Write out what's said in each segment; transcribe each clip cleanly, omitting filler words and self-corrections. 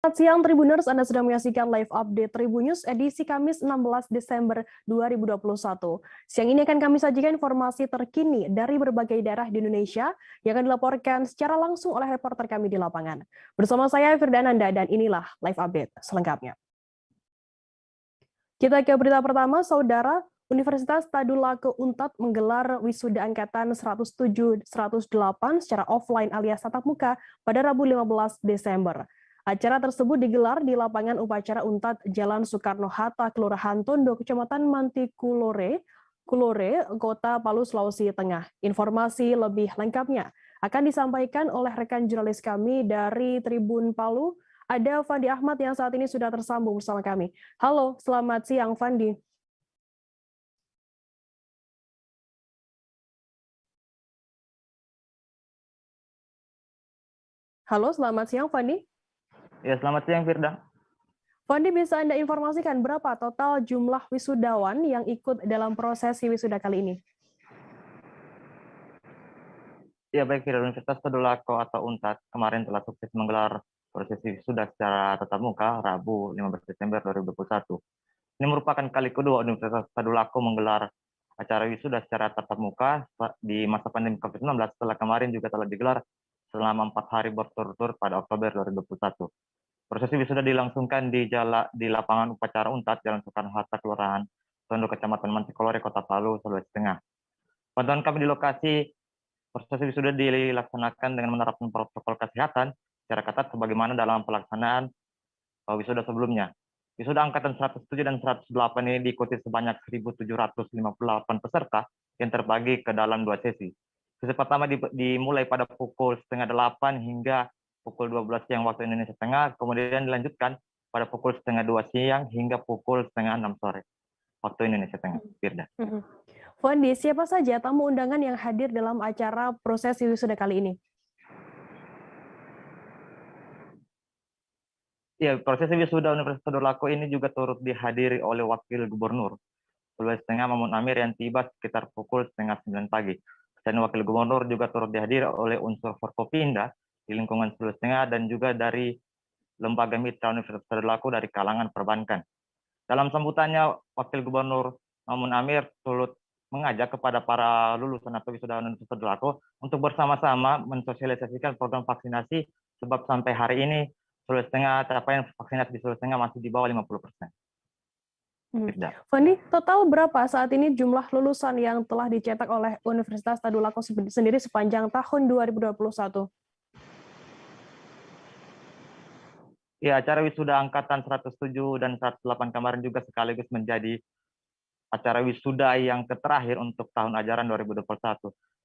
Selamat siang Tribuners, Anda sedang menyaksikan live update Tribun News edisi Kamis 16 Desember 2021. Siang ini akan kami sajikan informasi terkini dari berbagai daerah di Indonesia yang akan dilaporkan secara langsung oleh reporter kami di lapangan. Bersama saya Firdananda dan inilah live update selengkapnya. Kita ke berita pertama, Saudara. Universitas Tadulako Unpad menggelar wisuda angkatan 107-108 secara offline alias tatap muka pada Rabu 15 Desember. Acara tersebut digelar di lapangan upacara Unpad Jalan Soekarno-Hatta, Kelurahan Tondo, Kecamatan Mantikulore, Kota Palu, Sulawesi Tengah. Informasi lebih lengkapnya akan disampaikan oleh rekan jurnalis kami dari Tribun Palu. Ada Fandi Ahmad yang saat ini sudah tersambung bersama kami. Halo, selamat siang Fandi. Halo, selamat siang Fandi. Ya, selamat siang Firda. Fandi, bisa Anda informasikan berapa total jumlah wisudawan yang ikut dalam prosesi wisuda kali ini? Ya, baik Firda, Universitas Tadulako atau UNTAD kemarin telah sukses menggelar prosesi wisuda secara tatap muka Rabu 15 Desember 2021. Ini merupakan kali kedua Universitas Tadulako menggelar acara wisuda secara tatap muka di masa pandemi COVID-19 setelah kemarin juga telah digelar selama 4 hari berturut-turut pada Oktober 2021. Prosesi wisuda dilangsungkan di lapangan upacara UNTAD Jalan Soekarno-Hatta, Kelurahan Tondo, Kecamatan Mantikulore, Kota Palu, Sulawesi Tengah. Pantauan kami di lokasi, prosesi wisuda dilaksanakan dengan menerapkan protokol kesehatan secara ketat sebagaimana dalam pelaksanaan wisuda sebelumnya. Wisuda angkatan 107 dan 108 ini diikuti sebanyak 1.758 peserta yang terbagi ke dalam 2 sesi. Sesi pertama dimulai pada pukul setengah 8 hingga pukul 12 siang waktu Indonesia Tengah, kemudian dilanjutkan pada pukul setengah 2 siang hingga pukul setengah 6 sore waktu Indonesia Tengah. Firda. Fandi, siapa saja tamu undangan yang hadir dalam acara prosesi wisuda kali ini? Ya, prosesi wisuda Universitas Tadulako ini juga turut dihadiri oleh Wakil Gubernur Sulawesi Tengah Mamun Amir yang tiba sekitar pukul setengah 9 pagi. Dan Wakil Gubernur juga turut dihadiri oleh unsur Forkopimda di lingkungan Sulawesi Tengah dan juga dari lembaga mitra Universitas Tadulako dari kalangan perbankan. Dalam sambutannya, Wakil Gubernur Mamun Amir turut mengajak kepada para lulusan atau wisudawan Universitas Tadulako untuk bersama-sama mensosialisasikan program vaksinasi sebab sampai hari ini Sulawesi Tengah capaian vaksinasi di Sulawesi Tengah masih di bawah 50%. Fandi, total berapa saat ini jumlah lulusan yang telah dicetak oleh Universitas Tadulako sendiri sepanjang tahun 2021? Ya, acara wisuda angkatan 107 dan 108 kemarin juga sekaligus menjadi acara wisuda yang terakhir untuk tahun ajaran 2021.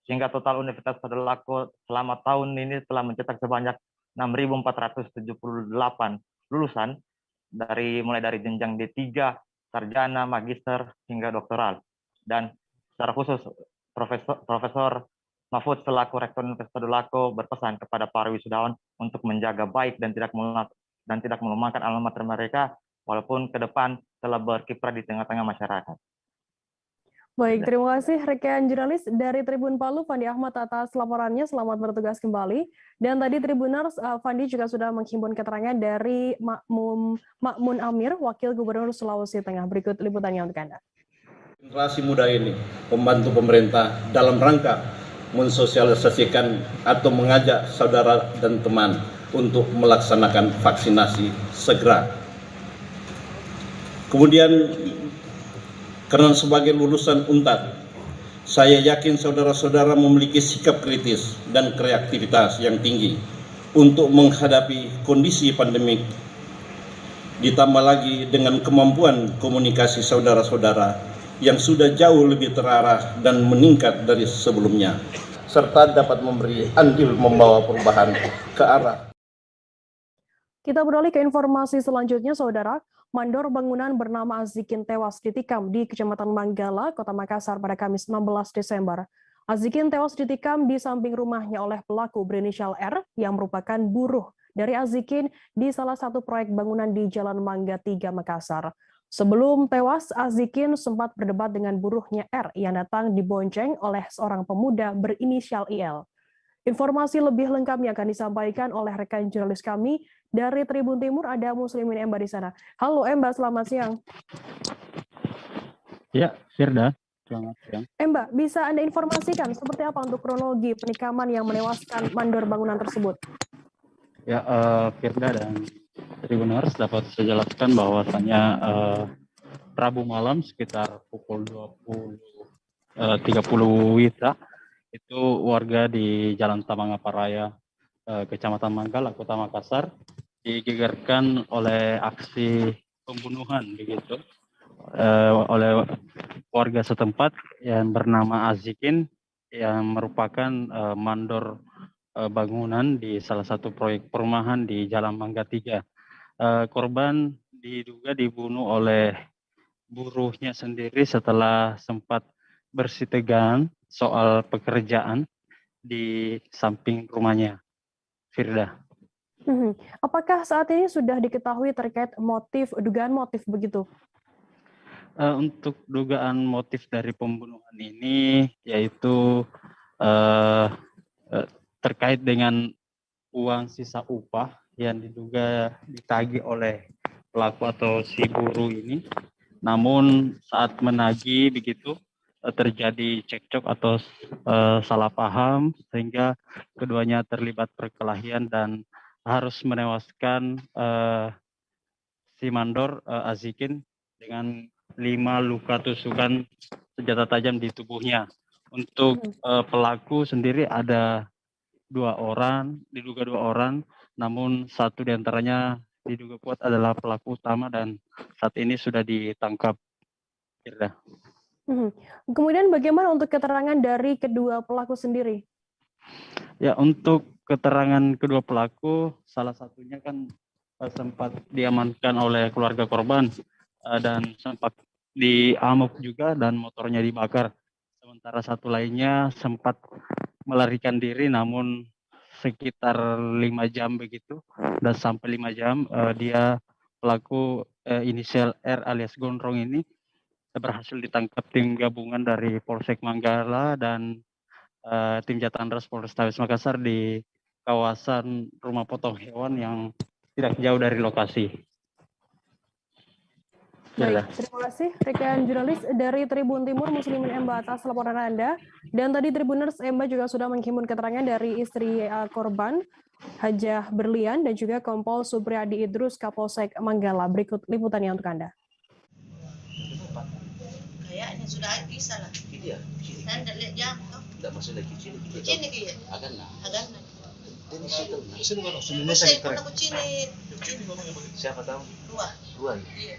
Sehingga total Universitas Tadulako selama tahun ini telah mencetak sebanyak 6.478 lulusan mulai dari jenjang D3, sarjana, magister, hingga doktoral. Dan secara khusus, Profesor Mahfud selaku Rektor Universitas Tadulako berpesan kepada para wisudawan untuk menjaga baik dan tidak melemahkan alma mater mereka, walaupun ke depan telah berkiprah di tengah-tengah masyarakat. Baik, terima kasih rekan jurnalis dari Tribun Palu, Fandi Ahmad atas laporannya. Selamat bertugas kembali. Dan tadi Tribuners, Fandi juga sudah menghimpun keterangan dari Mamun Amir, Wakil Gubernur Sulawesi Tengah. Berikut liputannya untuk Anda. Generasi muda ini membantu pemerintah dalam rangka mensosialisasikan atau mengajak saudara dan teman untuk melaksanakan vaksinasi segera. Kemudian, karena sebagai lulusan UNTAD, saya yakin saudara-saudara memiliki sikap kritis dan kreativitas yang tinggi untuk menghadapi kondisi pandemik. Ditambah lagi dengan kemampuan komunikasi saudara-saudara yang sudah jauh lebih terarah dan meningkat dari sebelumnya, serta dapat memberi andil membawa perubahan ke arah. Kita beralih ke informasi selanjutnya, Saudara. Mandor bangunan bernama Azikin tewas ditikam di Kecamatan Manggala, Kota Makassar pada Kamis 16 Desember. Azikin tewas ditikam di samping rumahnya oleh pelaku berinisial R yang merupakan buruh dari Azikin di salah satu proyek bangunan di Jalan Mangga 3, Makassar. Sebelum tewas, Azikin sempat berdebat dengan buruhnya R yang datang dibonceng oleh seorang pemuda berinisial IL. Informasi lebih lengkapnya akan disampaikan oleh rekan jurnalis kami dari Tribun Timur, ada Muslimin Emba di sana. Halo Emba, selamat siang. Ya, Firda, selamat siang. Emba, bisa Anda informasikan seperti apa untuk kronologi penikaman yang menewaskan mandor bangunan tersebut? Ya, Firda dan Tribuners dapat saya jelaskan bahwasannya Rabu malam sekitar pukul 20.30 WITA itu warga di Jalan Tamangaparaya, Kecamatan Manggala, Kota Makassar digegerkan oleh aksi pembunuhan begitu oleh warga setempat yang bernama Azikin yang merupakan mandor bangunan di salah satu proyek perumahan di Jalan Mangga 3. Korban diduga dibunuh oleh buruhnya sendiri setelah sempat bersitegang soal pekerjaan di samping rumahnya. Firda. Apakah saat ini sudah diketahui terkait dugaan motif begitu? Untuk dugaan motif dari pembunuhan ini yaitu terkait dengan uang sisa upah yang diduga ditagih oleh pelaku atau si buruh ini. Namun saat menagih begitu terjadi cekcok atau salah paham sehingga keduanya terlibat perkelahian dan harus menewaskan si mandor Azikin dengan 5 luka tusukan senjata tajam di tubuhnya. Untuk pelaku sendiri ada diduga dua orang, namun satu diantaranya diduga kuat adalah pelaku utama dan saat ini sudah ditangkap. Kemudian bagaimana untuk keterangan dari kedua pelaku sendiri? Ya, untuk keterangan kedua pelaku, salah satunya kan sempat diamankan oleh keluarga korban dan sempat diamuk juga dan motornya dibakar. Sementara satu lainnya sempat melarikan diri namun sekitar 5 jam begitu dan sampai 5 jam dia pelaku inisial R alias Gondrong ini berhasil ditangkap tim gabungan dari Polsek Manggala dan tim Jatan Ras Polrestabes Makassar di kawasan rumah potong hewan yang tidak jauh dari lokasi. Baik, terima kasih rekan jurnalis dari Tribun Timur Muslimin Emba atas laporan Anda. Dan tadi Tribuners Emba juga sudah menghimpun keterangan dari istri korban Hajah Berlian dan juga Kompol Supriyadi Idrus Kapolsek Manggala. Berikut liputannya untuk Anda. Kayaknya sudah bisa lah. Iya. Saya tidak lihat jam. Tidak masuk lagi kecil. Kecil kayaknya. Agak nah. Ini Saya pernah kecil. Siapa tahu? Dua. Iya.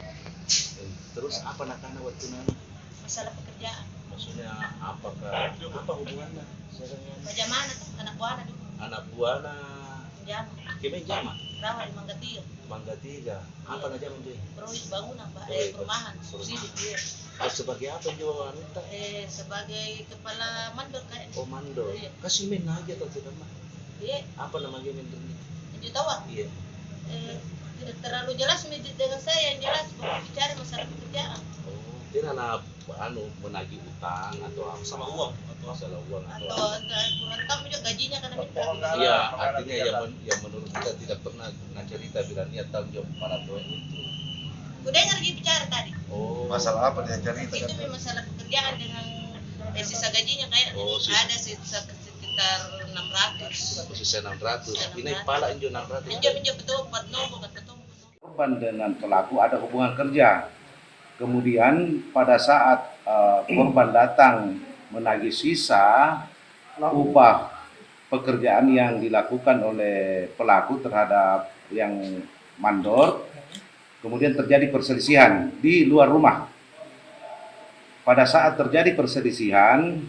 Terus apa nakana waktu nana? Masalah pekerjaan. Maksudnya apa hubungannya? Bagaimana tuh anak buahnya dulu? Anak buahnya Jama. kemana jama? Rawa di Mangga 3. Mangga 3. Apa nak jama dia? Proyek bangunan Pak, perumahan. Subsidi. Iya. Sebagai apa jual wanita? Sebagai kepala mandor kayak. Oh mandor. Iya. Kasih main aja atau tidak mah? Iya. Apa namanya mandor ini? Yang tahu? Iya. Tidak terlalu jelas dengan saya, yang jelas bicara masalah pekerjaan. Oh, dia anak menagih utang atau apa? Sama uang atau masalah uang atau kurang tahu juga gajinya karena minta. Iya, artinya yang menurut kita tidak pernah cerita bila niat tanggung jawab para proyek itu. Udah lagi bicara tadi. Oh. Masalah apa dia cerita? Itu memang masalah pekerjaan dengan sisa gajinya kayak ada sisa sekitar 600. Sisa 600. Ini pala injo 600. Injo betul buat nombok. Korban dengan pelaku ada hubungan kerja. Kemudian pada saat korban datang menagih sisa upah pekerjaan yang dilakukan oleh pelaku terhadap yang mandor, kemudian terjadi perselisihan di luar rumah. Pada saat terjadi perselisihan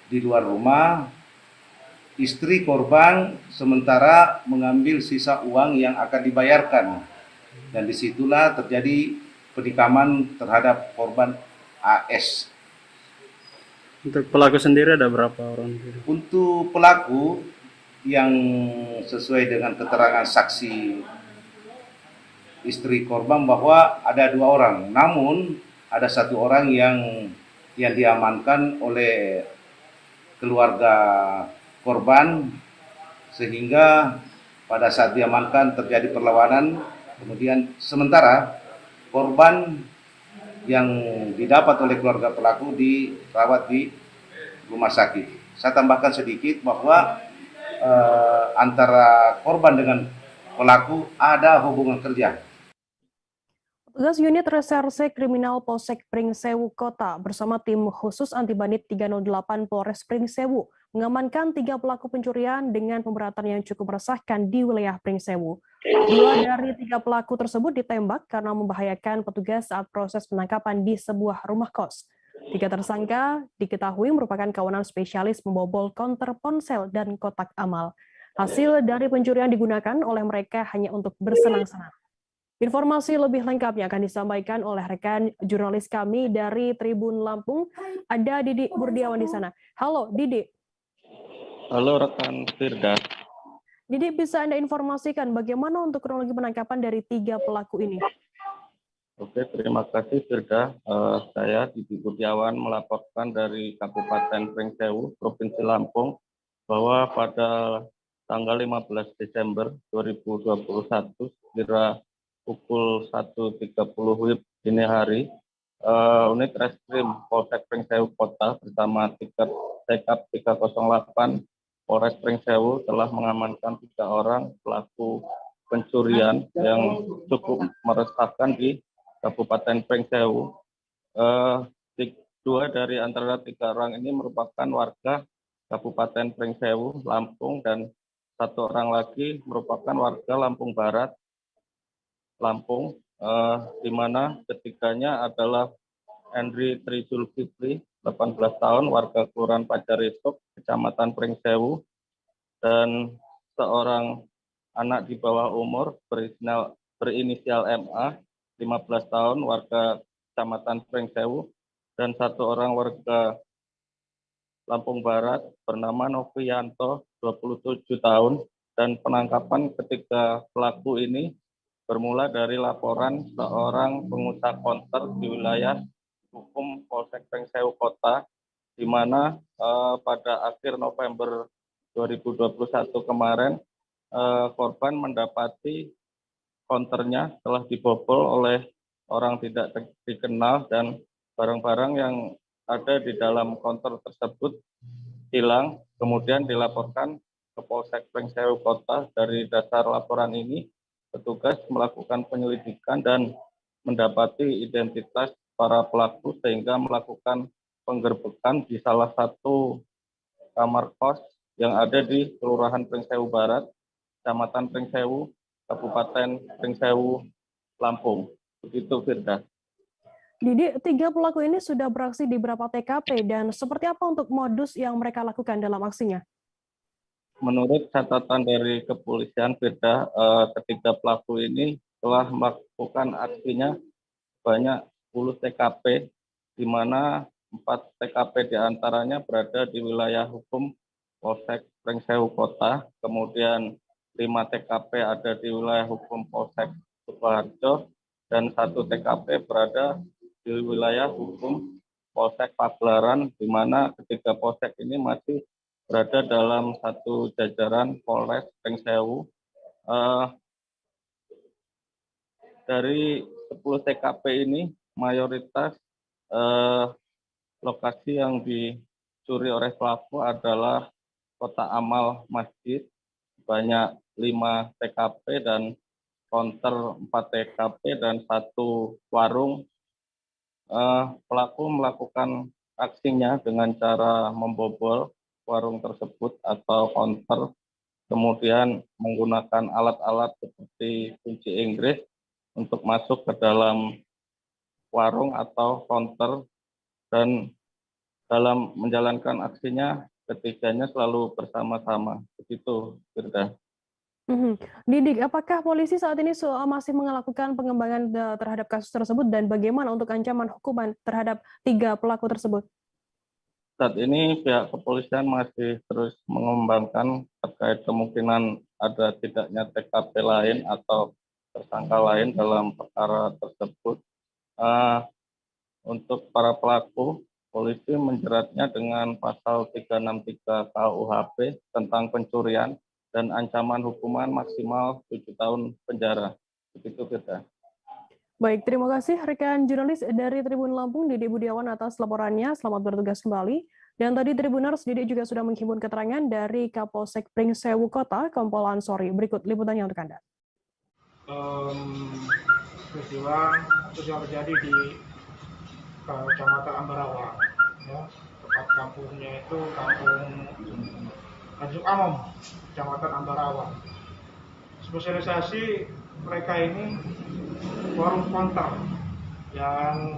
di luar rumah, istri korban sementara mengambil sisa uang yang akan dibayarkan. Dan disitulah terjadi penikaman terhadap korban AS. Untuk pelaku sendiri ada berapa orang? Untuk pelaku yang sesuai dengan keterangan saksi istri korban bahwa ada 2 orang, namun ada 1 orang yang diamankan oleh keluarga korban sehingga pada saat diamankan terjadi perlawanan. Kemudian sementara korban yang didapat oleh keluarga pelaku dirawat di rumah sakit. Saya tambahkan sedikit bahwa antara korban dengan pelaku ada hubungan kerja. Petugas unit reserse kriminal Polsek Pringsewu Kota bersama tim khusus anti bandit 308 Polres Pringsewu mengamankan 3 pelaku pencurian dengan pemberatan yang cukup meresahkan di wilayah Pringsewu. 2 dari 3 pelaku tersebut ditembak karena membahayakan petugas saat proses penangkapan di sebuah rumah kos. 3 tersangka diketahui merupakan kawanan spesialis membobol konter ponsel dan kotak amal. Hasil dari pencurian digunakan oleh mereka hanya untuk bersenang-senang. Informasi lebih lengkapnya akan disampaikan oleh rekan jurnalis kami dari Tribun Lampung. Ada Didi Burdiawan di sana. Halo, Didi. Halo rekan Firda. Didi, bisa Anda informasikan bagaimana untuk kronologi penangkapan dari 3 pelaku ini? Oke, terima kasih Firda. Saya Didi Burdiawan melaporkan dari Kabupaten Pringsewu, Provinsi Lampung, bahwa pada tanggal 15 Desember 2021, sekira pukul 1.30 WIB dini hari, unit reskrim Polsek Pringsewu Kota bersama Tekap 308 Polres Pringsewu telah mengamankan 3 orang pelaku pencurian yang cukup meresahkan di Kabupaten Pringsewu. 2 dari antara 3 orang ini merupakan warga Kabupaten Pringsewu, Lampung, dan 1 orang lagi merupakan warga Lampung Barat, Lampung, di mana ketiganya adalah Henry Trizulkifli, 18 tahun, warga Kelurahan Pacarisuk, Kecamatan Pringsewu, dan seorang anak di bawah umur berinisial MA, 15 tahun, warga Kecamatan Pringsewu, dan 1 orang warga Lampung Barat bernama Novianto, 27 tahun, dan penangkapan ketiga pelaku ini bermula dari laporan seorang pengusaha konter di wilayah hukum Polsek Pringsewu Kota, di mana pada akhir November 2021 kemarin korban mendapati konternya telah dibobol oleh orang tidak dikenal dan barang-barang yang ada di dalam konter tersebut hilang, kemudian dilaporkan ke Polsek Pringsewu Kota. Dari dasar laporan ini, petugas melakukan penyelidikan dan mendapati identitas para pelaku sehingga melakukan penggerbekan di salah satu kamar kos yang ada di Kelurahan Pringsewu Barat, Kecamatan Pringsewu, Kabupaten Pringsewu, Lampung. Begitu, Firda. Didi, 3 pelaku ini sudah beraksi di beberapa TKP dan seperti apa untuk modus yang mereka lakukan dalam aksinya? Menurut catatan dari kepolisian, Firda, ketiga pelaku ini telah melakukan aksinya banyak 10 TKP, di mana 4 TKP diantaranya berada di wilayah hukum Polsek Pringsewu Kota, kemudian 5 TKP ada di wilayah hukum Polsek Sukoharjo, dan 1 TKP berada di wilayah hukum Polsek Pagelaran, di mana ketiga polsek ini masih berada dalam satu jajaran Polres Pringsewu. Dari 10 TKP ini, mayoritas lokasi yang dicuri oleh pelaku adalah kotak amal masjid, banyak 5 TKP dan konter 4 TKP dan 1 warung. Pelaku melakukan aksinya dengan cara membobol warung tersebut atau konter, kemudian menggunakan alat-alat seperti kunci Inggris untuk masuk ke dalam warung atau konter, dan dalam menjalankan aksinya ketiganya selalu bersama-sama. Begitu, Firda. Didik, apakah polisi saat ini masih melakukan pengembangan terhadap kasus tersebut dan bagaimana untuk ancaman hukuman terhadap 3 pelaku tersebut? Saat ini pihak kepolisian masih terus mengembangkan terkait kemungkinan ada tidaknya TKP lain atau tersangka lain dalam perkara tersebut. Untuk para pelaku, polisi menjeratnya dengan pasal 363 KUHP tentang pencurian dan ancaman hukuman maksimal 7 tahun penjara. Begitu kita. Baik, terima kasih rekan jurnalis dari Tribun Lampung, Dede Budiawan atas laporannya. Selamat bertugas kembali. Dan tadi Tribuners, Dede juga sudah menghimpun keterangan dari Kapolsek Pringsewu Kota, Kompol Ansori. Berikut liputannya untuk Anda. Peristiwa yang terjadi di Kecamatan Ambarawa, ya, tempat kampungnya itu Kampung Tanjung Amom, Kecamatan Ambarawa. Spesialisasi mereka ini warung konter yang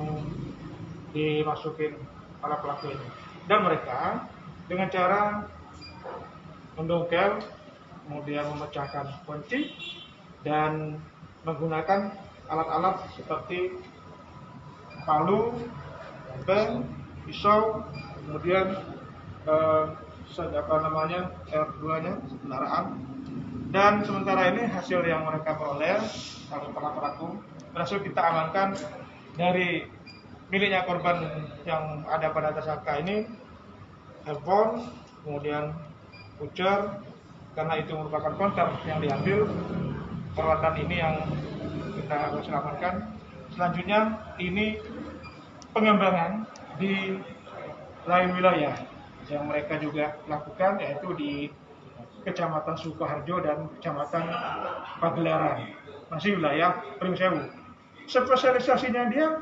dimasukin para pelaku ini, dan mereka dengan cara mendongkel, kemudian memecahkan kunci dan menggunakan alat-alat seperti palu, pen, pisau, kemudian R2-nya, kendaraan. Dan sementara ini hasil yang mereka peroleh para pelaku berhasil kita amankan dari miliknya korban yang ada pada tersangka ini, handphone, kemudian voucher, karena itu merupakan konter yang diambil. Peralatan ini yang kita harus amankan. Selanjutnya ini pengembangan di lain wilayah yang mereka juga lakukan, yaitu di Kecamatan Sukoharjo dan Kecamatan Pagelaran, masih wilayah Pringsewu. Spesialisasinya dia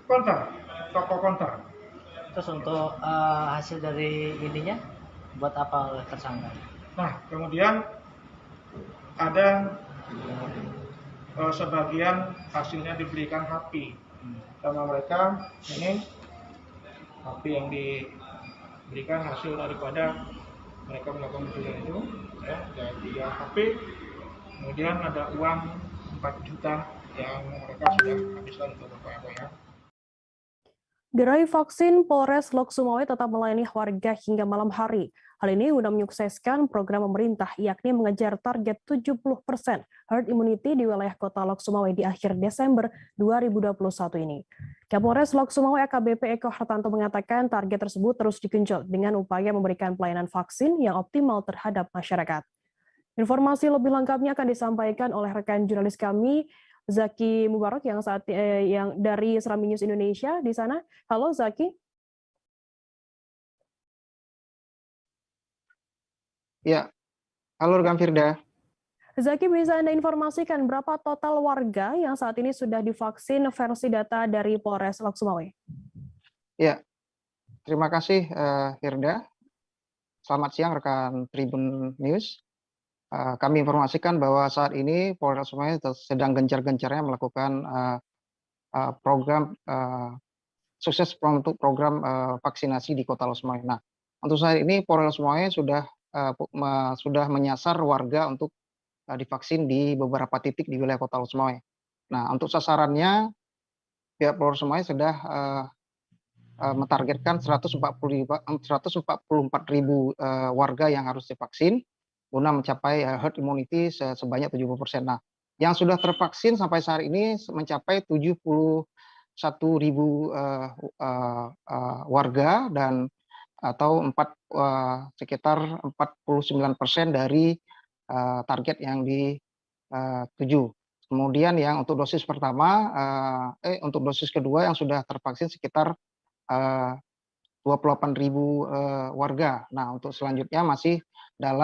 konter, toko konter. Terus untuk hasil dari ininya buat apa oleh tersangka? Nah, kemudian ada sebagian hasilnya diberikan HP sama mereka. Ini HP yang diberikan hasil daripada mereka melakukan pencurian itu, ya, ada 3 HP, kemudian ada uang 4 juta yang mereka sudah habiskan untuk beberapa ya. Gerai vaksin Polres Lok Sumawe tetap melayani warga hingga malam hari. Hal ini guna menyukseskan program pemerintah, yakni mengejar target 70% herd immunity di wilayah kota Lok Sumawe di akhir Desember 2021 ini. Kapolres Lok Sumawe AKBP Eko Hartanto mengatakan target tersebut terus digenjot dengan upaya memberikan pelayanan vaksin yang optimal terhadap masyarakat. Informasi lebih lengkapnya akan disampaikan oleh rekan jurnalis kami, Zaki Mubarak yang dari Serambi News Indonesia di sana. Halo Zaki. Ya, halo rekan Firda. Zaki, bisa Anda informasikan berapa total warga yang saat ini sudah divaksin versi data dari Polres Lok Sumawe? Ya, terima kasih Firda. Selamat siang rekan Tribun News. Kami informasikan bahwa saat ini Polres Sumawe sedang gencar-gencarnya melakukan program sukses untuk program vaksinasi di Kota Lok Sumawe. Nah, untuk saat ini Polres Sumawe sudah menyasar warga untuk divaksin di beberapa titik di wilayah Kota Lok Sumawe. Nah, untuk sasarannya pihak Polres Sumawe sudah mentargetkan 144.000 warga yang harus divaksin guna mencapai herd immunity sebanyak 70%. Nah, yang sudah tervaksin sampai saat ini mencapai 71.000 warga dan atau sekitar 49% dari target yang dituju. Kemudian yang untuk dosis pertama, untuk dosis kedua yang sudah tervaksin sekitar 28.000 warga. Nah, untuk selanjutnya masih dari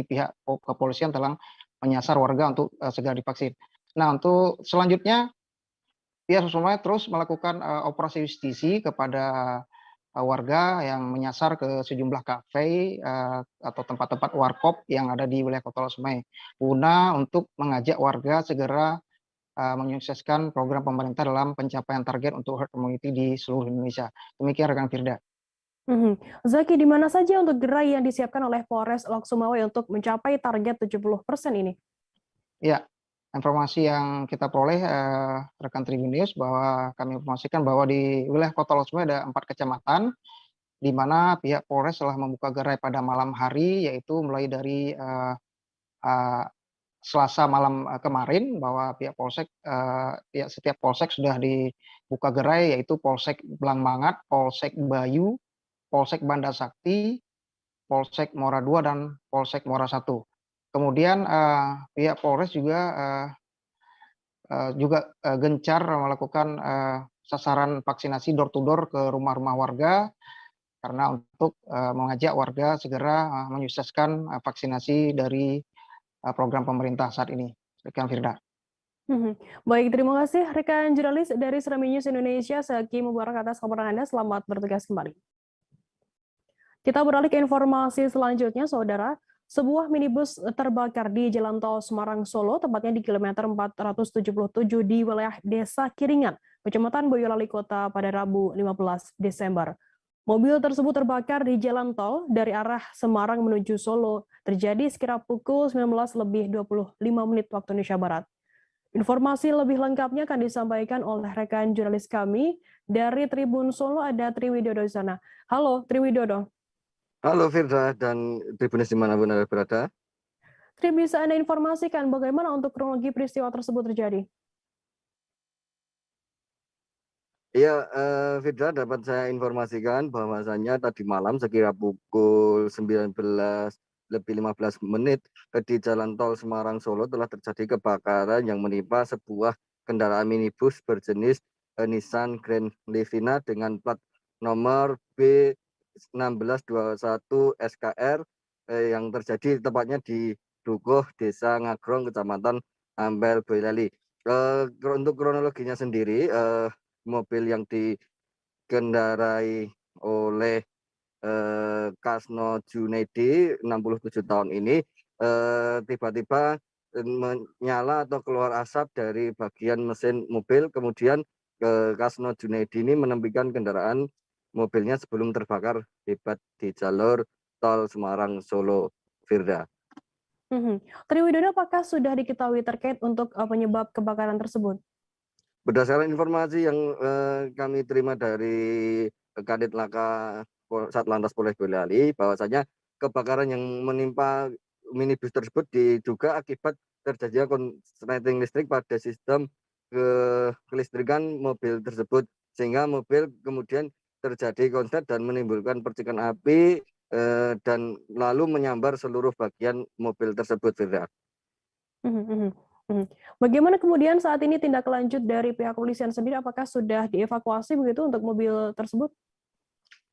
pihak kepolisian telah menyasar warga untuk segera divaksin. Nah, untuk selanjutnya pihak Sumawe terus melakukan operasi justisi kepada warga yang menyasar ke sejumlah kafe atau tempat-tempat warkop yang ada di wilayah Kota Lok Sumawe guna untuk mengajak warga segera menyukseskan program pemerintah dalam pencapaian target untuk herd immunity di seluruh Indonesia. Demikian rekan Firda. Zaki, di mana saja untuk gerai yang disiapkan oleh Polres Lok Sumawe untuk mencapai target 70% ini? Ya, informasi yang kita peroleh rekan Tribun News bahwa kami informasikan bahwa di wilayah Kota Lok Sumawe ada 4 kecamatan di mana pihak Polres telah membuka gerai pada malam hari, yaitu mulai dari Selasa malam kemarin bahwa pihak Polsek, setiap Polsek sudah dibuka gerai, yaitu Polsek Blangmangat, Polsek Bayu, Polsek Banda Sakti, Polsek Muara II, dan Polsek Muara I. Kemudian pihak Polres juga gencar melakukan sasaran vaksinasi door to door ke rumah-rumah warga karena untuk mengajak warga segera menyukseskan vaksinasi dari program pemerintah saat ini. Rekan Firda. Baik, terima kasih rekan jurnalis dari Serambi News Indonesia, Zaki Mubarak atas laporan Anda. Selamat bertugas kembali. Kita beralih ke informasi selanjutnya, Saudara. Sebuah minibus terbakar di Jalan Tol Semarang-Solo, tepatnya di kilometer 477 di wilayah Desa Kiringan, Kecamatan Boyolali Kota pada Rabu 15 Desember. Mobil tersebut terbakar di jalan tol dari arah Semarang menuju Solo, terjadi sekira pukul 19:25 waktu Indonesia Barat. Informasi lebih lengkapnya akan disampaikan oleh rekan jurnalis kami dari Tribun Solo, ada Triwidodo di sana. Halo Triwidodo. Halo Firda dan Tribunis dimanapun Anda berada. Tri, bisa Anda informasikan bagaimana untuk kronologi peristiwa tersebut terjadi? Iya, Firda, dapat saya informasikan bahwasannya tadi malam sekira pukul 19:15 di Jalan Tol Semarang Solo telah terjadi kebakaran yang menimpa sebuah kendaraan minibus berjenis Nissan Grand Livina dengan plat nomor B1621 SKR yang terjadi tepatnya di Dukuh, Desa Ngagrong, Kecamatan Ampel, Boyolali. Untuk kronologinya sendiri, mobil yang dikendarai oleh Kasno Junaidi 67 tahun ini tiba-tiba menyala atau keluar asap dari bagian mesin mobil, kemudian Kasno Junaidi ini menepikan kendaraan mobilnya sebelum terbakar hebat di jalur tol Semarang Solo, Firda. Triwidodo, apakah sudah diketahui terkait untuk penyebab kebakaran tersebut? Berdasarkan informasi yang kami terima dari Kadit Laka Satlantas Polres Boyolali, bahwasanya kebakaran yang menimpa minibus tersebut diduga akibat terjadinya konsleting listrik pada sistem kelistrikan mobil tersebut, sehingga mobil kemudian terjadi konslet dan menimbulkan percikan api dan lalu menyambar seluruh bagian mobil tersebut, Firda. Bagaimana kemudian saat ini tindak lanjut dari pihak kepolisian sendiri? Apakah sudah dievakuasi begitu untuk mobil tersebut?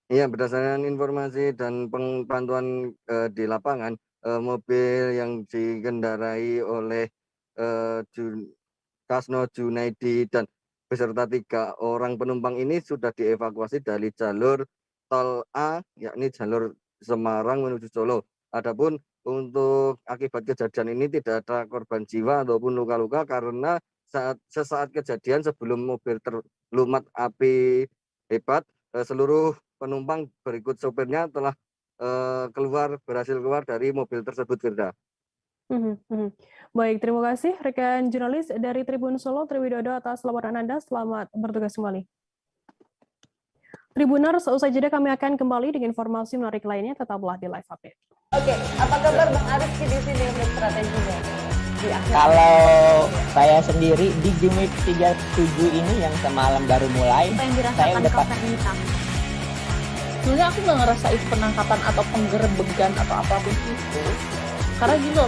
Iya, berdasarkan informasi dan pantauan di lapangan, mobil yang dikendarai oleh Kasno Junaidi dan beserta 3 orang penumpang ini sudah dievakuasi dari jalur tol A, yakni jalur Semarang menuju Solo. Adapun untuk akibat kejadian ini tidak ada korban jiwa ataupun luka-luka karena sesaat kejadian sebelum mobil terlumat api hebat, seluruh penumpang berikut sopirnya telah berhasil keluar dari mobil tersebut, Firda. Baik, terima kasih rekan jurnalis dari Tribun Solo, Triwidodo atas laporan Anda. Selamat bertugas kembali. Tribuners, usai jeda kami akan kembali dengan informasi menarik lainnya. Tetaplah di Live Update. Oke, apa kabar Bang Arif di sini untuk strateginya? Kalau saya sendiri di Gimik 37 ini yang semalam baru mulai, saya udah sebenarnya aku nggak ngerasa itu penangkapan atau penggerebegan atau apapun itu. Karena gitu,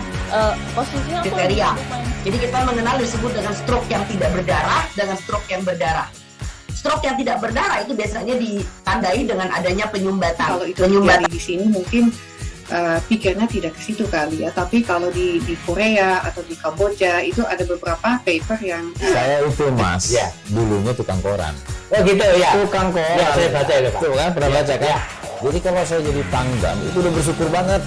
posisinya aku kriteria. Jadi kita mengenal disebut dengan stroke yang tidak berdarah dengan stroke yang berdarah. Stroke yang tidak berdarah itu biasanya ditandai dengan adanya penyumbatan. Kalau itu terjadi di sini mungkin pikirnya tidak ke situ kali ya. Tapi kalau di Korea atau di Kamboja itu ada beberapa paper yang saya itu Mas, ya, dulunya tukang koran. Oh gitu ya. Tukang koran. Ya, saya baca ya, Pak. Tuh kan pernah baca kan? Ya. Jadi kalau saya jadi tanggam itu udah bersyukur banget.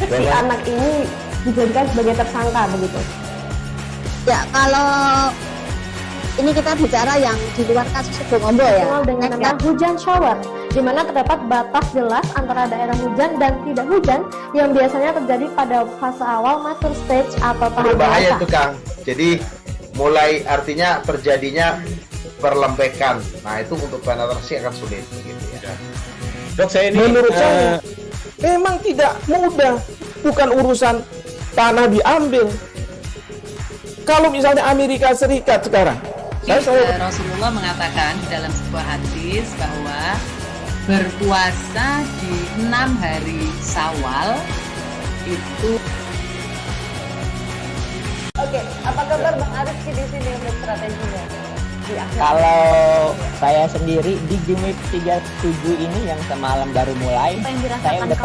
Si anak ini dijadikan sebagai tersangka begitu. Ya, kalau ini kita bicara yang di luar kasus Sebongombo ya. Dengan nama hujan shower, di mana terdapat batas jelas antara daerah hujan dan tidak hujan yang biasanya terjadi pada fase awal mature stage atau tahap berbahaya tuh Kang. Jadi mulai artinya terjadinya perlembekan. Nah itu untuk penetrasi akan sulit gitu ya. Dok, saya ini menurut saya memang tidak mudah, bukan urusan tanah diambil, Kalau misalnya Amerika Serikat sekarang, Rasulullah mengatakan di dalam sebuah hadis bahwa berpuasa di 6 hari Syawal itu. Oke, apa kabar Bang Arif di sini untuk strateginya? Kalau saya sendiri di Gimik 37 ini yang semalam baru mulai, saya udah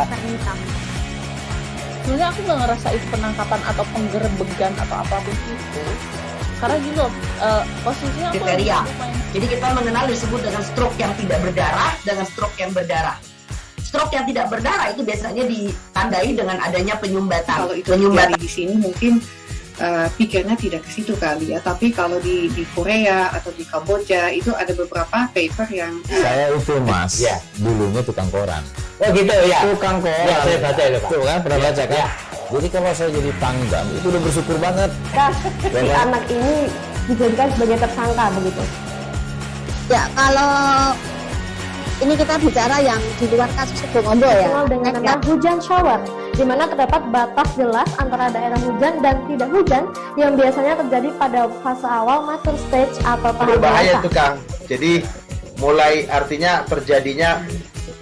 sebenarnya aku nggak ngerasa itu penangkapan atau penggerebegan atau apapun itu, karena gini loh, posisinya aku kriteria. Jadi kita mengenal disebut dengan stroke yang tidak berdarah dengan stroke yang berdarah. Stroke yang tidak berdarah itu biasanya ditandai dengan adanya penyumbatan. Kalau itu terjadi di sini mungkin pikirnya tidak ke situ kali ya, tapi kalau di Korea atau di Kamboja itu ada beberapa paper yang saya itu Mas, dulunya tukang koran. Oh gitu ya. Tukang koran. Ya, saya baca itu Pak. Tuh kan, pernah baca kan? Ya. Jadi kalau saya jadi Pangdam itu udah bersyukur banget. Si anak ini dijadikan sebagai tersangka begitu. Ya, kalau ini kita bicara yang di luar kasus Situbondo ya, dengan nama hujan shower, di mana terdapat batas jelas antara daerah hujan dan tidak hujan yang biasanya terjadi pada fase awal mature stage atau tahap berbahaya dewasa. itu Kang. Jadi mulai artinya terjadinya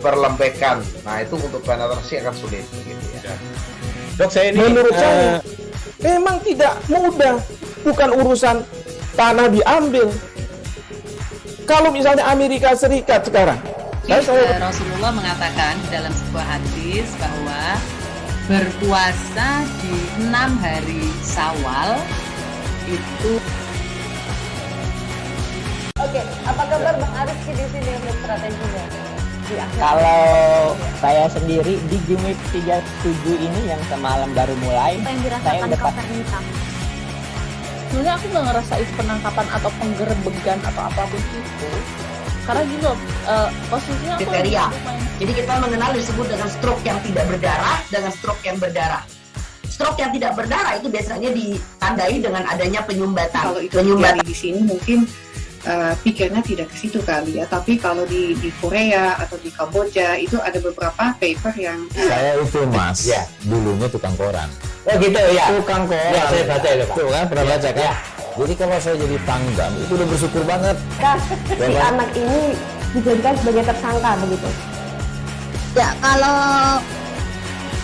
perlembekan. Nah itu untuk penetrasi akan sulit. Gitu ya. Dok, saya ini menurut saya memang tidak mudah, bukan urusan tanah diambil. Kalau misalnya Amerika Serikat sekarang, Rasulullah mengatakan di dalam sebuah hadis bahwa berpuasa di 6 hari Syawal itu. Oke, apa kabar Bang Arif di sini untuk strateginya? Kalau saya sendiri di Gimik 37 ini yang semalam baru mulai, saya udah sebenarnya aku nggak ngerasa itu penangkapan atau penggerebegan atau apapun itu, karena gini loh, posisinya aku kriteria. Jadi kita mengenal disebut dengan stroke yang tidak berdarah dengan stroke yang berdarah. Stroke yang tidak berdarah itu biasanya ditandai dengan adanya penyumbatan. Kalau itu terjadi di sini mungkin pikirnya tidak ke situ kali ya, tapi kalau di Korea atau di Kamboja itu ada beberapa paper yang saya itu Mas, dulunya tukang koran. Oh gitu ya. Tukang koran. Ya, saya baca itu Pak. Tuh kan, pernah baca kan? Ya. Jadi kalau saya jadi Pangdam itu udah bersyukur banget. Si anak ini dijadikan sebagai tersangka begitu. Ya, kalau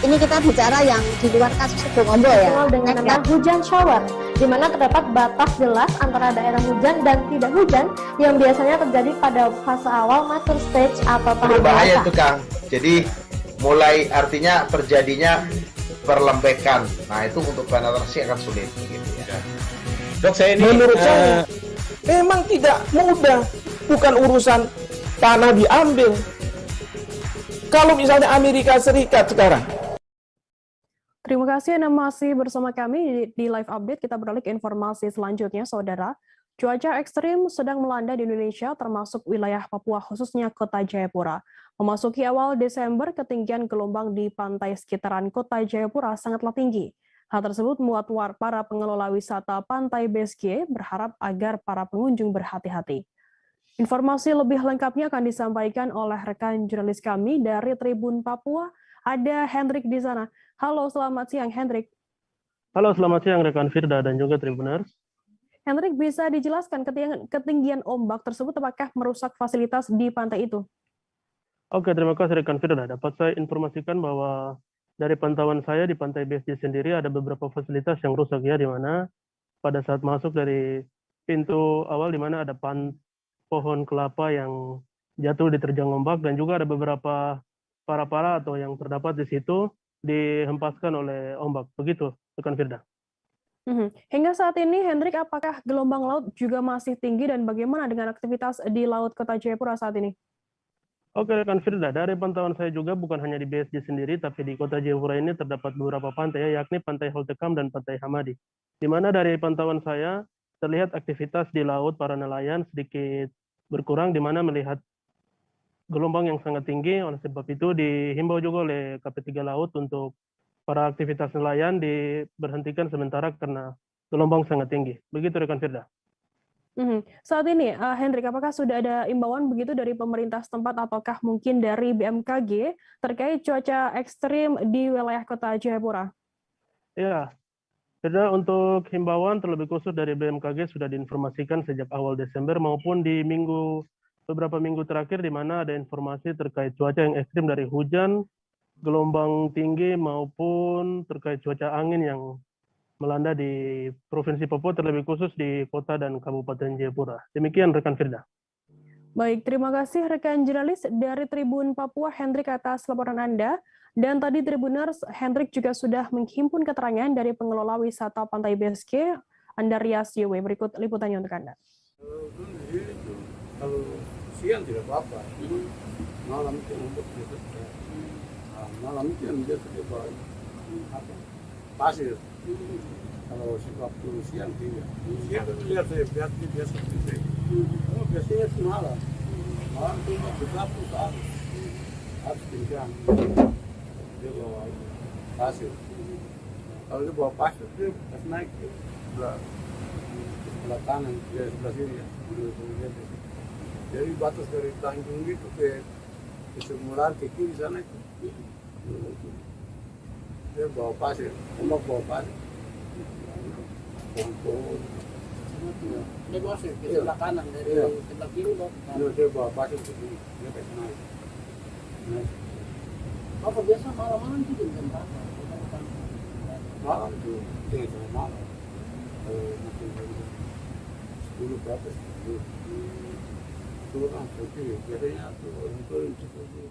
ini kita bicara yang di luar kasus Situbondo ya, dengan nama hujan shower, di mana terdapat batas jelas antara daerah hujan dan tidak hujan yang biasanya terjadi pada fase awal mature stage atau tahap berbahaya dewasa. itu Kang. Jadi mulai artinya terjadinya perlembekan. Nah itu untuk penetrasi akan sulit. Gitu ya. Dok, saya ini menurut saya memang tidak mudah, bukan urusan tanah diambil. Kalau misalnya Amerika Serikat sekarang. Terima kasih Anda masih bersama kami di Live Update. Kita beralih ke informasi selanjutnya, Saudara. Cuaca ekstrim sedang melanda di Indonesia, termasuk wilayah Papua, khususnya Kota Jayapura. Memasuki awal Desember, ketinggian gelombang di pantai sekitaran Kota Jayapura sangatlah tinggi. Hal tersebut membuat para pengelola wisata Pantai BSG berharap agar para pengunjung berhati-hati. Informasi lebih lengkapnya akan disampaikan oleh rekan jurnalis kami dari Tribun Papua. Ada Hendrik di sana. Halo, selamat siang Hendrik. Halo, selamat siang rekan Firda dan juga Tribuners. Hendrik, bisa dijelaskan ketinggian ombak tersebut apakah merusak fasilitas di pantai itu? Oke, terima kasih rekan Firda. Dapat saya informasikan bahwa dari pantauan saya di Pantai BSG sendiri ada beberapa fasilitas yang rusak ya, di mana pada saat masuk dari pintu awal di mana ada pohon kelapa yang jatuh diterjang ombak, dan juga ada beberapa para atau yang terdapat di situ dihempaskan oleh ombak. Begitu, rekan Firda. Hingga saat ini, Hendrik, apakah gelombang laut juga masih tinggi dan bagaimana dengan aktivitas di laut Kota Jayapura saat ini? Oke, rekan Firda, dari pantauan saya juga bukan hanya di BSG sendiri, tapi di Kota Jayapura ini terdapat beberapa pantai, yakni Pantai Holtekam dan Pantai Hamadi. Di mana dari pantauan saya terlihat aktivitas di laut para nelayan sedikit berkurang, di mana melihat gelombang yang sangat tinggi. Oleh sebab itu dihimbau juga oleh KP3 Laut untuk para aktivitas nelayan diberhentikan sementara karena gelombang sangat tinggi. Begitu rekan Firda. Saat ini, Hendrik, apakah sudah ada imbauan begitu dari pemerintah setempat ataukah mungkin dari BMKG terkait cuaca ekstrim di wilayah Kota Jayapura? Ya, Firda, untuk himbauan terlebih khusus dari BMKG sudah diinformasikan sejak awal Desember maupun di beberapa minggu terakhir di mana ada informasi terkait cuaca yang ekstrim dari hujan, gelombang tinggi maupun terkait cuaca angin yang melanda di Provinsi Papua terlebih khusus di kota dan Kabupaten Jayapura. Demikian rekan Firda. Baik, terima kasih rekan jurnalis dari Tribun Papua Hendrik atas laporan Anda. Dan tadi Tribuners, Hendrik juga sudah menghimpun keterangan dari pengelola wisata Pantai BSG, Andarias Yewe. Berikut liputannya untuk Anda. Kalau siang tidak apa-apa, malam itu untuk gitu. Malam itu yang biasa pasir. Kalau waktu siang tidak. Siang itu lihat saya biasa. Oh, biasanya itu malam. Malam itu berlaku harus tinggal. Dia bawa pasir. Kalau dia bawa pasir, dia pas naik ke sebelah kanan, dia sebelah sini ya. Jadi batas dari Tanjung itu ke Sumular ke kiri sana itu. Dia bawa pasir, ombak bawa pasir. Dia bawa ke sebelah kanan dari sebelah kiri bawa. Dia bawa pasir ke sini, dia kasih naik. Apa biasa malam-malam itu jam berapa? Malam itu tengah malam. Mungkin jam 10 berapa? 10 orang seperti biasanya tuh orang tua yang seperti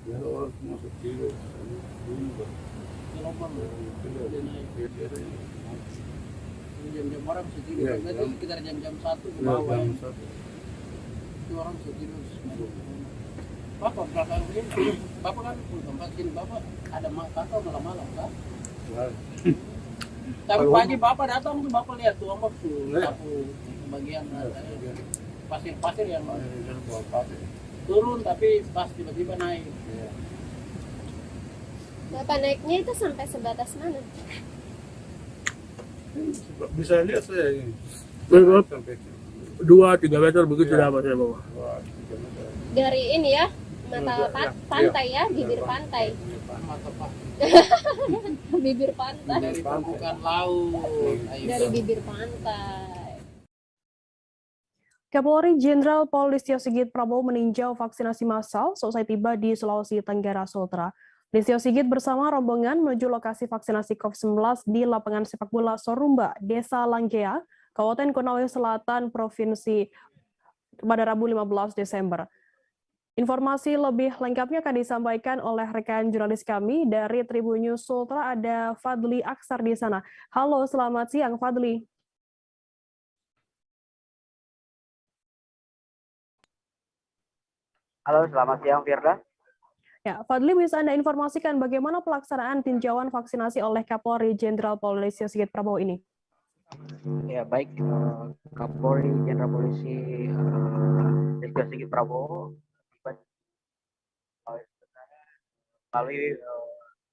biasa orang masuk kilo dulu jam-jam orang setidur, berarti sekitar jam-jam 1 ke bawah. Itu orang setidur. Bapak belakang ini, Bapak kan tempat sini Bapak ada kantor malam-malam kan? Tapi pagi Bapak datang tuh Bapak lihat tuh ombak tuh sapu bagian pasir-pasir yang turun tapi pas tiba-tiba naik. Bapak naiknya itu sampai sebatas mana? Bisa lihat saya ini. 2-3 meter begitu dapat ya Bapak. Dari ini ya, mata pantai ya, bibir pantai. Bibir pantai. Dari permukaan laut. Dari bibir pantai. Kapolri Jenderal Polisi Sigit Prabowo meninjau vaksinasi massal selesai tiba di Sulawesi Tenggara Sultra. Listio Sigit bersama rombongan menuju lokasi vaksinasi COVID-19 di lapangan sepak bola Sorumba, Desa Langgea, Kabupaten Konawe Selatan, Provinsi pada Rabu 15 Desember. Informasi lebih lengkapnya akan disampaikan oleh rekan jurnalis kami dari Tribun News Sultra, ada Fadli Aksar di sana. Halo, selamat siang Fadli. Halo, selamat siang Firda. Ya, Fadli, bisa Anda informasikan bagaimana pelaksanaan tinjauan vaksinasi oleh Kapolri Jenderal Polisi Sigit Prabowo ini? Ya, baik. Kapolri Jenderal Polisi Listio Sigit Prabowo tiba di melalui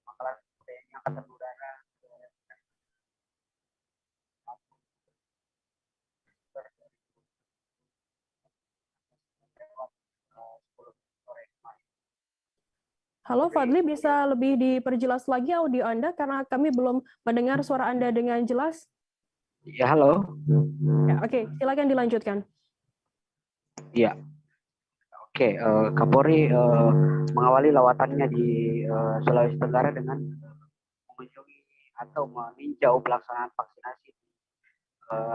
Pangkalan TNI Angkatan Udara. Halo Fadli, bisa lebih diperjelas lagi audio Anda karena kami belum mendengar suara Anda dengan jelas. Ya, halo. Ya, oke, silakan dilanjutkan. Ya. Oke, Kapolri mengawali lawatannya di Sulawesi Tenggara dengan mengunjungi atau meninjau pelaksanaan vaksinasi di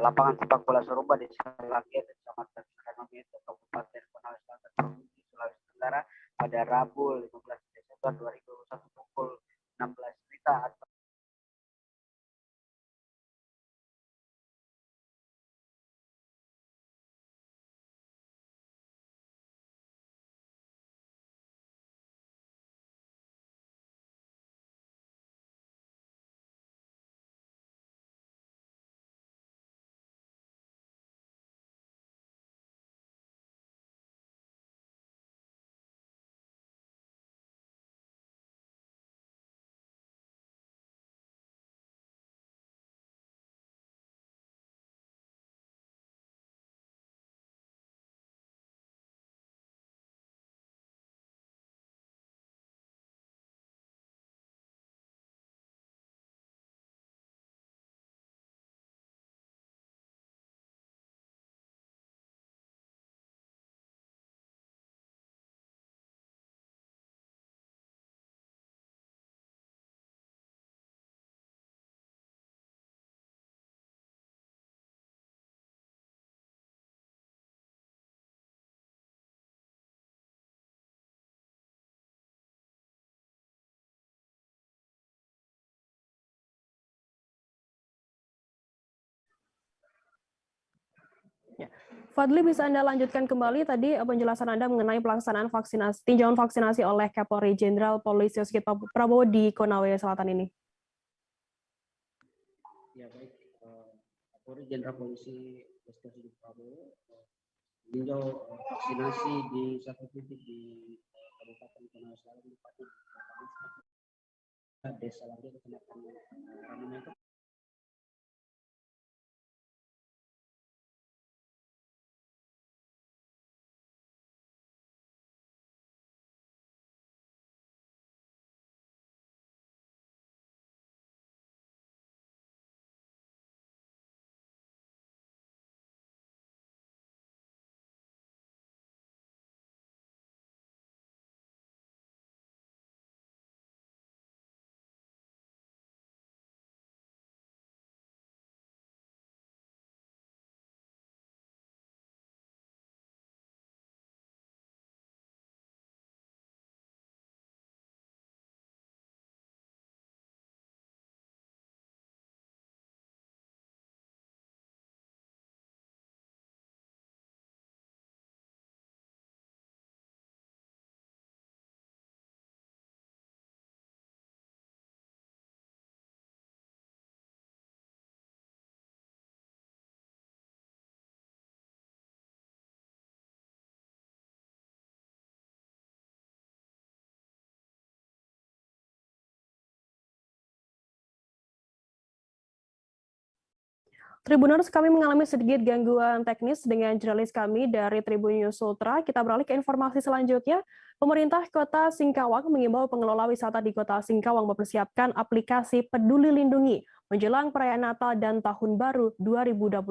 lapangan sepak bola Sorumba di Langgea dan Kecamatan Kanomi, Kabupaten Konawe Selatan, Provinsi Sulawesi Tenggara pada Rabu 15 Desember 2021 pukul 16 WITA Fadli, bisa Anda lanjutkan kembali tadi penjelasan Anda mengenai pelaksanaan vaksinasi, tinjauan vaksinasi oleh Kapolri Jenderal Polisi Sigit Prabowo di Konawe Selatan ini? Ya baik, Kapolri Jenderal Polisi Sigit Prabowo meninjau vaksinasi di satu titik di Kabupaten Konawe Selatan, di Desa Lagi, Kecamatan Ranumeta. Tribuners, kami mengalami sedikit gangguan teknis dengan jurnalis kami dari Tribun News Ultra. Kita beralih ke informasi selanjutnya. Pemerintah Kota Singkawang mengimbau pengelola wisata di Kota Singkawang mempersiapkan aplikasi Peduli Lindungi menjelang perayaan Natal dan Tahun Baru 2022.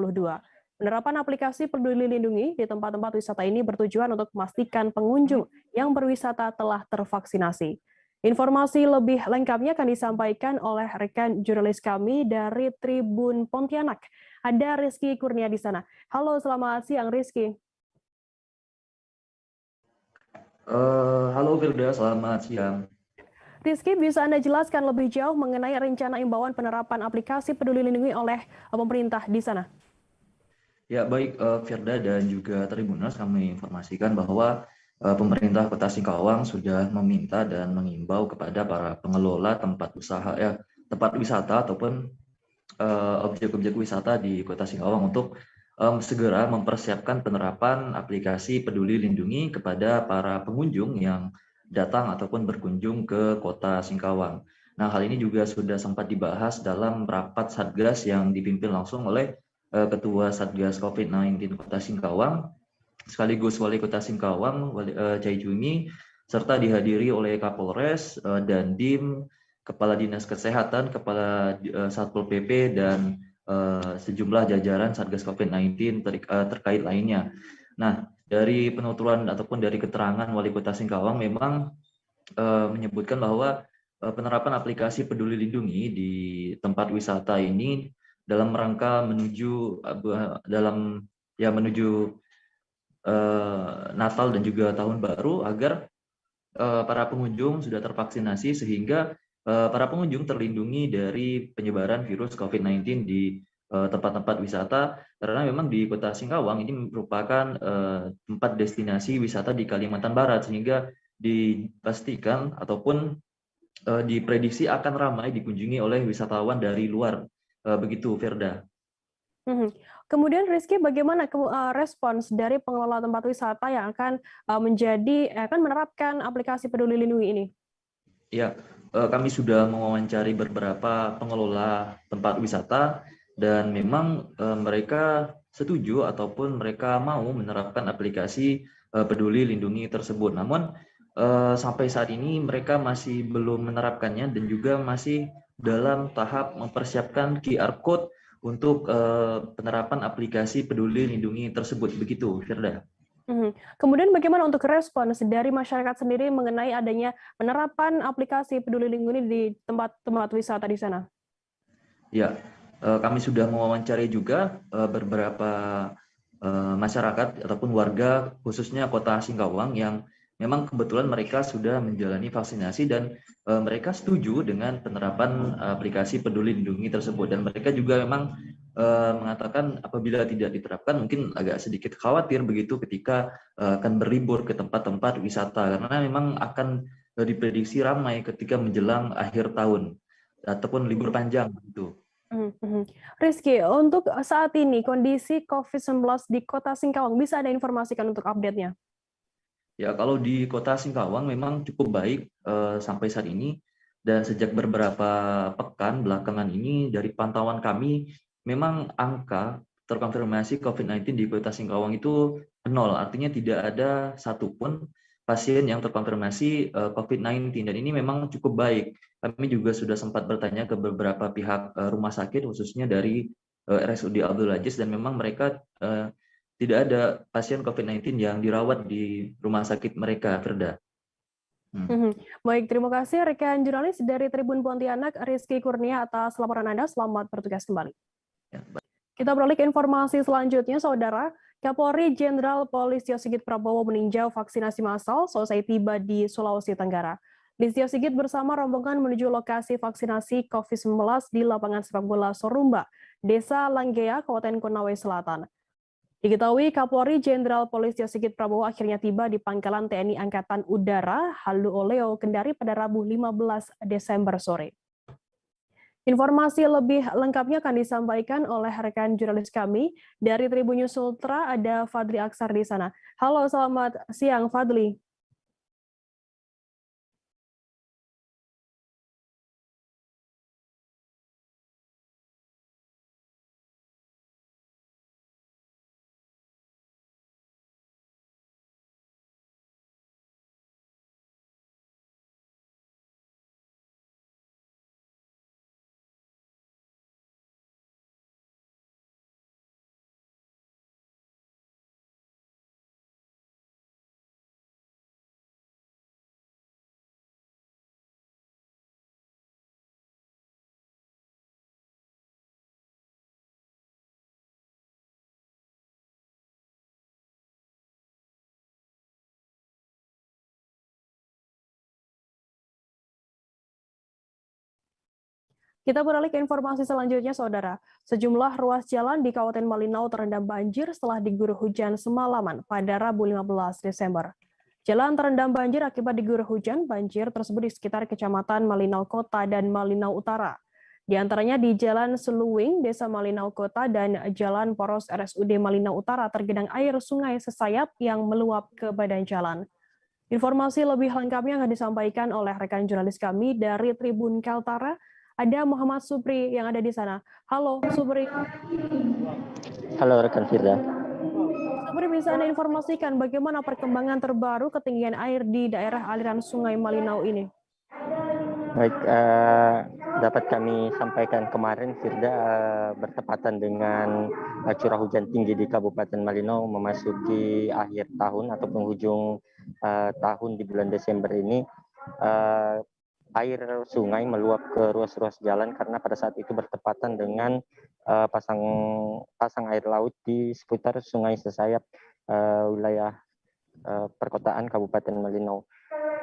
Penerapan aplikasi Peduli Lindungi di tempat-tempat wisata ini bertujuan untuk memastikan pengunjung yang berwisata telah tervaksinasi. Informasi lebih lengkapnya akan disampaikan oleh rekan jurnalis kami dari Tribun Pontianak. Ada Rizky Kurnia di sana. Halo, selamat siang Rizky. Halo Firda, selamat siang. Rizky, bisa Anda jelaskan lebih jauh mengenai rencana imbauan penerapan aplikasi Peduli Lindungi oleh pemerintah di sana? Ya baik, Firda dan juga Tribuners, kami informasikan bahwa pemerintah Kota Singkawang sudah meminta dan mengimbau kepada para pengelola tempat usaha tempat wisata ataupun objek-objek wisata di Kota Singkawang untuk segera mempersiapkan penerapan aplikasi Peduli Lindungi kepada para pengunjung yang datang ataupun berkunjung ke Kota Singkawang. Nah, hal ini juga sudah sempat dibahas dalam rapat Satgas yang dipimpin langsung oleh Ketua Satgas COVID-19 Kota Singkawang, sekaligus Wali Kota Singkawang, Cai Juni, serta dihadiri oleh Kapolres, Dandim, Kepala Dinas Kesehatan, Kepala Satpol PP, dan sejumlah jajaran Satgas COVID-19 terkait lainnya. Nah, dari penuturan ataupun dari keterangan Wali Kota Singkawang memang menyebutkan bahwa penerapan aplikasi Peduli Lindungi di tempat wisata ini dalam rangka menuju Natal dan juga Tahun Baru agar para pengunjung sudah tervaksinasi sehingga para pengunjung terlindungi dari penyebaran virus COVID-19 di tempat-tempat wisata, karena memang di Kota Singkawang ini merupakan tempat destinasi wisata di Kalimantan Barat, sehingga dipastikan ataupun diprediksi akan ramai dikunjungi oleh wisatawan dari luar, begitu Firda. Kemudian Rizky, bagaimana respons dari pengelola tempat wisata yang akan menerapkan aplikasi Peduli Lindungi ini? Ya, kami sudah mewawancari beberapa pengelola tempat wisata dan memang mereka setuju ataupun mereka mau menerapkan aplikasi Peduli Lindungi tersebut. Namun sampai saat ini mereka masih belum menerapkannya dan juga masih dalam tahap mempersiapkan QR Code untuk penerapan aplikasi Peduli Lindungi tersebut, begitu Firda. Kemudian bagaimana untuk respons dari masyarakat sendiri mengenai adanya penerapan aplikasi Peduli Lindungi di tempat-tempat wisata di sana? Ya, kami sudah mewawancari juga beberapa masyarakat ataupun warga khususnya Kota Singkawang yang memang kebetulan mereka sudah menjalani vaksinasi dan mereka setuju dengan penerapan aplikasi Peduli Lindungi tersebut, dan mereka juga memang mengatakan apabila tidak diterapkan mungkin agak sedikit khawatir begitu ketika akan berlibur ke tempat-tempat wisata karena memang akan diprediksi ramai ketika menjelang akhir tahun ataupun libur panjang gitu. Rizky, untuk saat ini kondisi COVID-19 di Kota Singkawang bisa Anda informasikan untuk update-nya? Ya, kalau di Kota Singkawang memang cukup baik sampai saat ini dan sejak beberapa pekan belakangan ini dari pantauan kami memang angka terkonfirmasi COVID-19 di Kota Singkawang itu 0, artinya tidak ada satupun pasien yang terkonfirmasi COVID-19 dan ini memang cukup baik. Kami juga sudah sempat bertanya ke beberapa pihak rumah sakit khususnya dari RSUD Abdul Aziz dan memang mereka tidak ada pasien COVID-19 yang dirawat di rumah sakit mereka, Firda. Baik, terima kasih rekan jurnalis dari Tribun Pontianak, Rizky Kurnia atas laporan Anda. Selamat bertugas kembali. Kita beralih ke informasi selanjutnya, Saudara. Kapolri Jenderal Polisi Sigit Prabowo meninjau vaksinasi massal selesai tiba di Sulawesi Tenggara. Listio Sigit bersama rombongan menuju lokasi vaksinasi COVID-19 di lapangan sepak bola Sorumba, Desa Langgea, Kabupaten Konawe Selatan. Diketahui Kapolri Jenderal Polisi Sigit Prabowo akhirnya tiba di Pangkalan TNI Angkatan Udara Halu Oleo, Kendari pada Rabu 15 Desember sore. Informasi lebih lengkapnya akan disampaikan oleh rekan jurnalis kami dari Tribun News Ultra, ada Fadli Aksar di sana. Halo, selamat siang Fadli. Kita beralih ke informasi selanjutnya, Saudara. Sejumlah ruas jalan di Kabupaten Malinau terendam banjir setelah diguyur hujan semalaman pada Rabu 15 Desember. Jalan terendam banjir akibat diguyur hujan. Banjir tersebut di sekitar Kecamatan Malinau Kota dan Malinau Utara. Di antaranya di Jalan Seluwing, Desa Malinau Kota, dan Jalan Poros RSUD Malinau Utara tergenang air sungai sesayap yang meluap ke badan jalan. Informasi lebih lengkapnya akan disampaikan oleh rekan jurnalis kami dari Tribun Kaltara. Ada Muhammad Supri yang ada di sana. Halo, Supri. Halo, rekan Firda. Supri, bisa Anda informasikan bagaimana perkembangan terbaru ketinggian air di daerah aliran Sungai Malinau ini? Baik, dapat kami sampaikan kemarin, Firda, bertepatan dengan curah hujan tinggi di Kabupaten Malinau memasuki akhir tahun atau penghujung tahun di bulan Desember ini. Air sungai meluap ke ruas-ruas jalan karena pada saat itu bertepatan dengan pasang air laut di seputar Sungai Sesayap, wilayah perkotaan Kabupaten Malinau.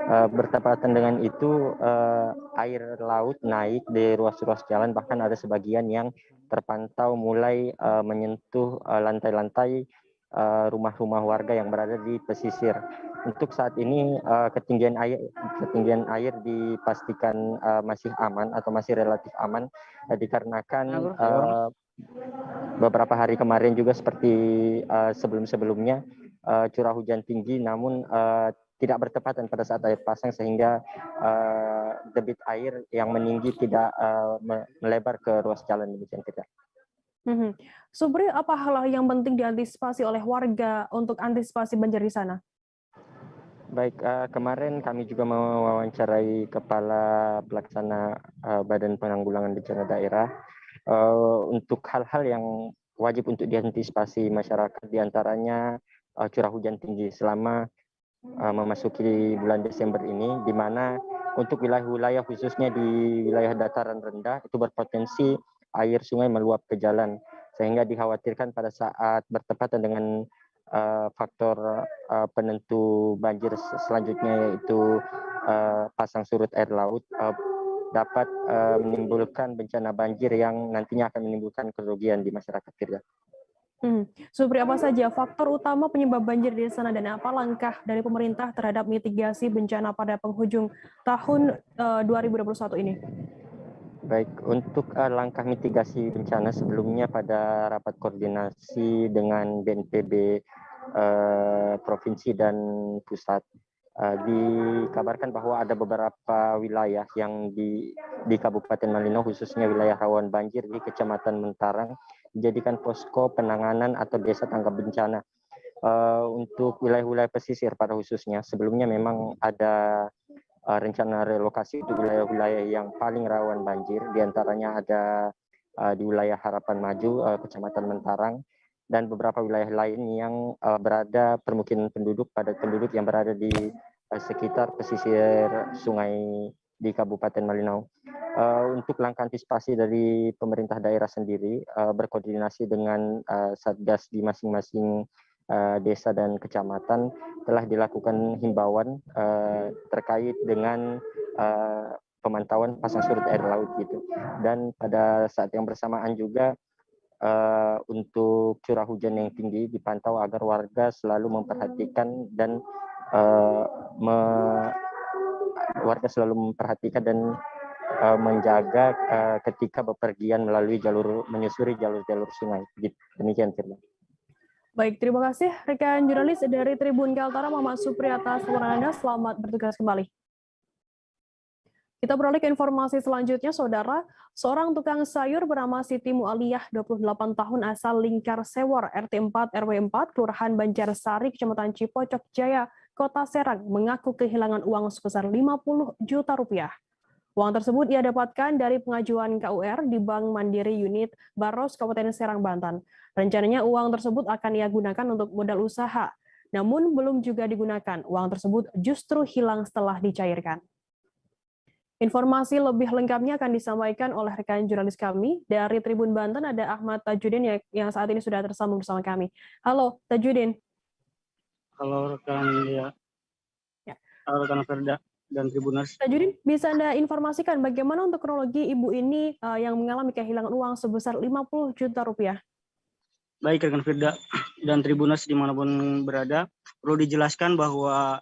Bertepatan dengan itu, air laut naik di ruas-ruas jalan, bahkan ada sebagian yang terpantau mulai menyentuh lantai-lantai rumah-rumah warga yang berada di pesisir. Untuk saat ini ketinggian air dipastikan masih aman atau masih relatif aman dikarenakan beberapa hari kemarin juga seperti sebelum-sebelumnya curah hujan tinggi, namun tidak bertepatan pada saat air pasang sehingga debit air yang meninggi tidak melebar ke ruas jalan, demikian tidak. Supri, apa hal yang penting diantisipasi oleh warga untuk antisipasi banjir di sana? Baik, kemarin kami juga mewawancarai Kepala Pelaksana Badan Penanggulangan Bencana Daerah untuk hal-hal yang wajib untuk diantisipasi masyarakat, diantaranya curah hujan tinggi selama memasuki bulan Desember ini, di mana untuk wilayah-wilayah khususnya di wilayah dataran rendah itu berpotensi air sungai meluap ke jalan, sehingga dikhawatirkan pada saat bertepatan dengan faktor penentu banjir selanjutnya yaitu pasang surut air laut, dapat menimbulkan bencana banjir yang nantinya akan menimbulkan kerugian di masyarakat kita. Supri, apa saja faktor utama penyebab banjir di sana dan apa langkah dari pemerintah terhadap mitigasi bencana pada penghujung tahun 2021 ini? Baik, untuk langkah mitigasi bencana sebelumnya pada rapat koordinasi dengan BNPB provinsi dan pusat, dikabarkan bahwa ada beberapa wilayah yang di Kabupaten Malino, khususnya wilayah rawan banjir di Kecamatan Mentarang, dijadikan posko penanganan atau desa tanggap bencana. Untuk wilayah-wilayah pesisir pada khususnya, sebelumnya memang ada rencana relokasi untuk wilayah-wilayah yang paling rawan banjir, diantaranya ada di wilayah Harapan Maju, Kecamatan Mentarang, dan beberapa wilayah lain yang berada permukiman padat penduduk yang berada di sekitar pesisir sungai di Kabupaten Malino. Untuk langkah antisipasi dari pemerintah daerah sendiri, berkoordinasi dengan satgas di masing-masing desa dan kecamatan, telah dilakukan himbauan terkait dengan pemantauan pasang surut air laut gitu. Dan pada saat yang bersamaan juga untuk curah hujan yang tinggi dipantau agar warga selalu memperhatikan dan menjaga ketika bepergian menyusuri jalur-jalur sungai. Demikian, Firman. Baik, terima kasih rekan jurnalis dari Tribun Kaltara, Muhammad Supri, atas laporan Anda. Selamat bertugas kembali. Kita beralih ke informasi selanjutnya, Saudara. Seorang tukang sayur bernama Siti Mualiyah, 28 tahun, asal Lingkar Sewor, RT 4 RW 4, Kelurahan Banjarsari, Kecamatan Cipocok Jaya, Kota Serang, mengaku kehilangan uang sebesar 50 juta rupiah. Uang tersebut ia dapatkan dari pengajuan KUR di Bank Mandiri Unit Baros, Kabupaten Serang, Banten. Rencananya uang tersebut akan ia gunakan untuk modal usaha. Namun belum juga digunakan. Uang tersebut justru hilang setelah dicairkan. Informasi lebih lengkapnya akan disampaikan oleh rekan jurnalis kami. Dari Tribun Banten ada Ahmad Tajudin yang saat ini sudah tersambung bersama kami. Halo Tajudin. Halo rekan ya. Halo rekan Ferda dan Tribuners. Tajudin, bisa Anda informasikan bagaimana untuk kronologi ibu ini yang mengalami kehilangan uang sebesar 50 juta rupiah? Baik rekan Firda dan Tribuners dimanapun berada, perlu dijelaskan bahwa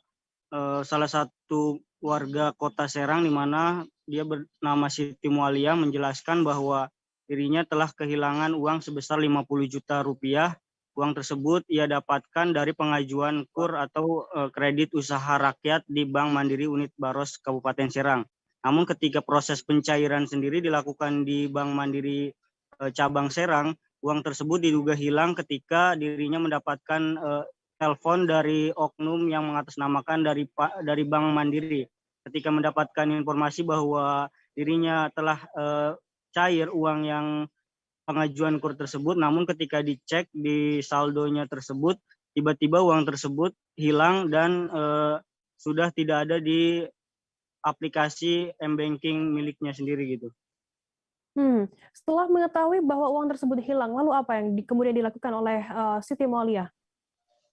salah satu warga Kota Serang di mana dia bernama Siti Mualiyah menjelaskan bahwa dirinya telah kehilangan uang sebesar 50 juta rupiah. Uang tersebut ia dapatkan dari pengajuan KUR atau kredit usaha rakyat di Bank Mandiri Unit Baros Kabupaten Serang. Namun ketika proses pencairan sendiri dilakukan di Bank Mandiri cabang Serang, uang tersebut diduga hilang ketika dirinya mendapatkan telepon dari oknum yang mengatasnamakan dari Bank Mandiri. Ketika mendapatkan informasi bahwa dirinya telah cair uang yang pengajuan KUR tersebut, namun ketika dicek di saldonya tersebut, tiba-tiba uang tersebut hilang dan sudah tidak ada di aplikasi M-Banking miliknya sendiri gitu. Setelah mengetahui bahwa uang tersebut hilang, lalu apa yang kemudian dilakukan oleh Siti Mualiyah?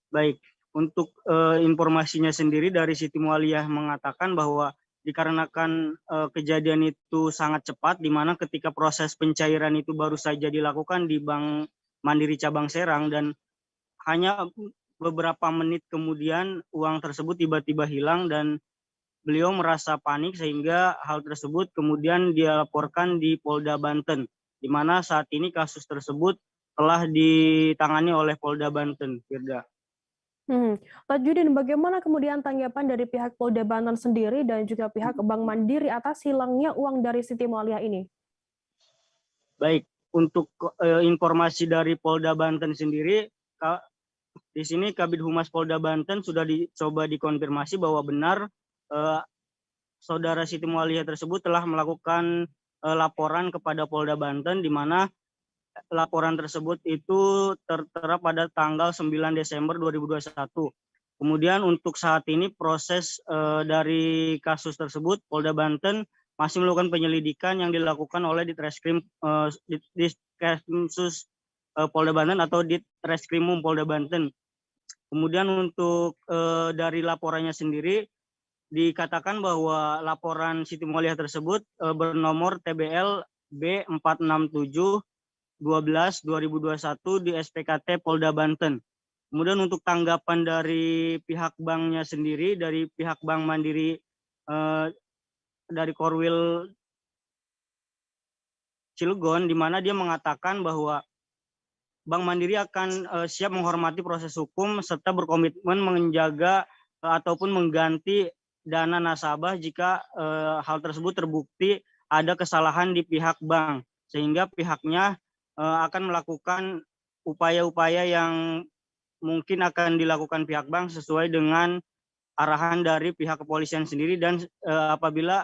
Baik, untuk informasinya sendiri dari Siti Mualiyah mengatakan bahwa dikarenakan kejadian itu sangat cepat, di mana ketika proses pencairan itu baru saja dilakukan di Bank Mandiri Cabang Serang dan hanya beberapa menit kemudian uang tersebut tiba-tiba hilang dan beliau merasa panik sehingga hal tersebut kemudian dia laporkan di Polda Banten, di mana saat ini kasus tersebut telah ditangani oleh Polda Banten, Firda. Tajudin, bagaimana kemudian tanggapan dari pihak Polda Banten sendiri dan juga pihak Bank Mandiri atas hilangnya uang dari Siti Mualiyah ini? Baik, untuk informasi dari Polda Banten sendiri, di sini Kabid Humas Polda Banten sudah dicoba dikonfirmasi bahwa benar saudara Siti Mualiyah tersebut telah melakukan laporan kepada Polda Banten, di mana laporan tersebut itu tertera pada tanggal 9 Desember 2021. Kemudian untuk saat ini proses dari kasus tersebut, Polda Banten masih melakukan penyelidikan yang dilakukan oleh Ditreskrim Polda Banten atau Ditreskrimum Polda Banten. Kemudian untuk dari laporannya sendiri, dikatakan bahwa laporan Siti Mualiah tersebut bernomor TBL B467/12/2021 di SPKT Polda Banten. Kemudian untuk tanggapan dari pihak banknya sendiri, dari pihak Bank Mandiri dari Korwil Cilegon, di mana dia mengatakan bahwa Bank Mandiri akan siap menghormati proses hukum serta berkomitmen menjaga ataupun mengganti dana nasabah jika hal tersebut terbukti ada kesalahan di pihak bank, sehingga pihaknya akan melakukan upaya-upaya yang mungkin akan dilakukan pihak bank sesuai dengan arahan dari pihak kepolisian sendiri, dan apabila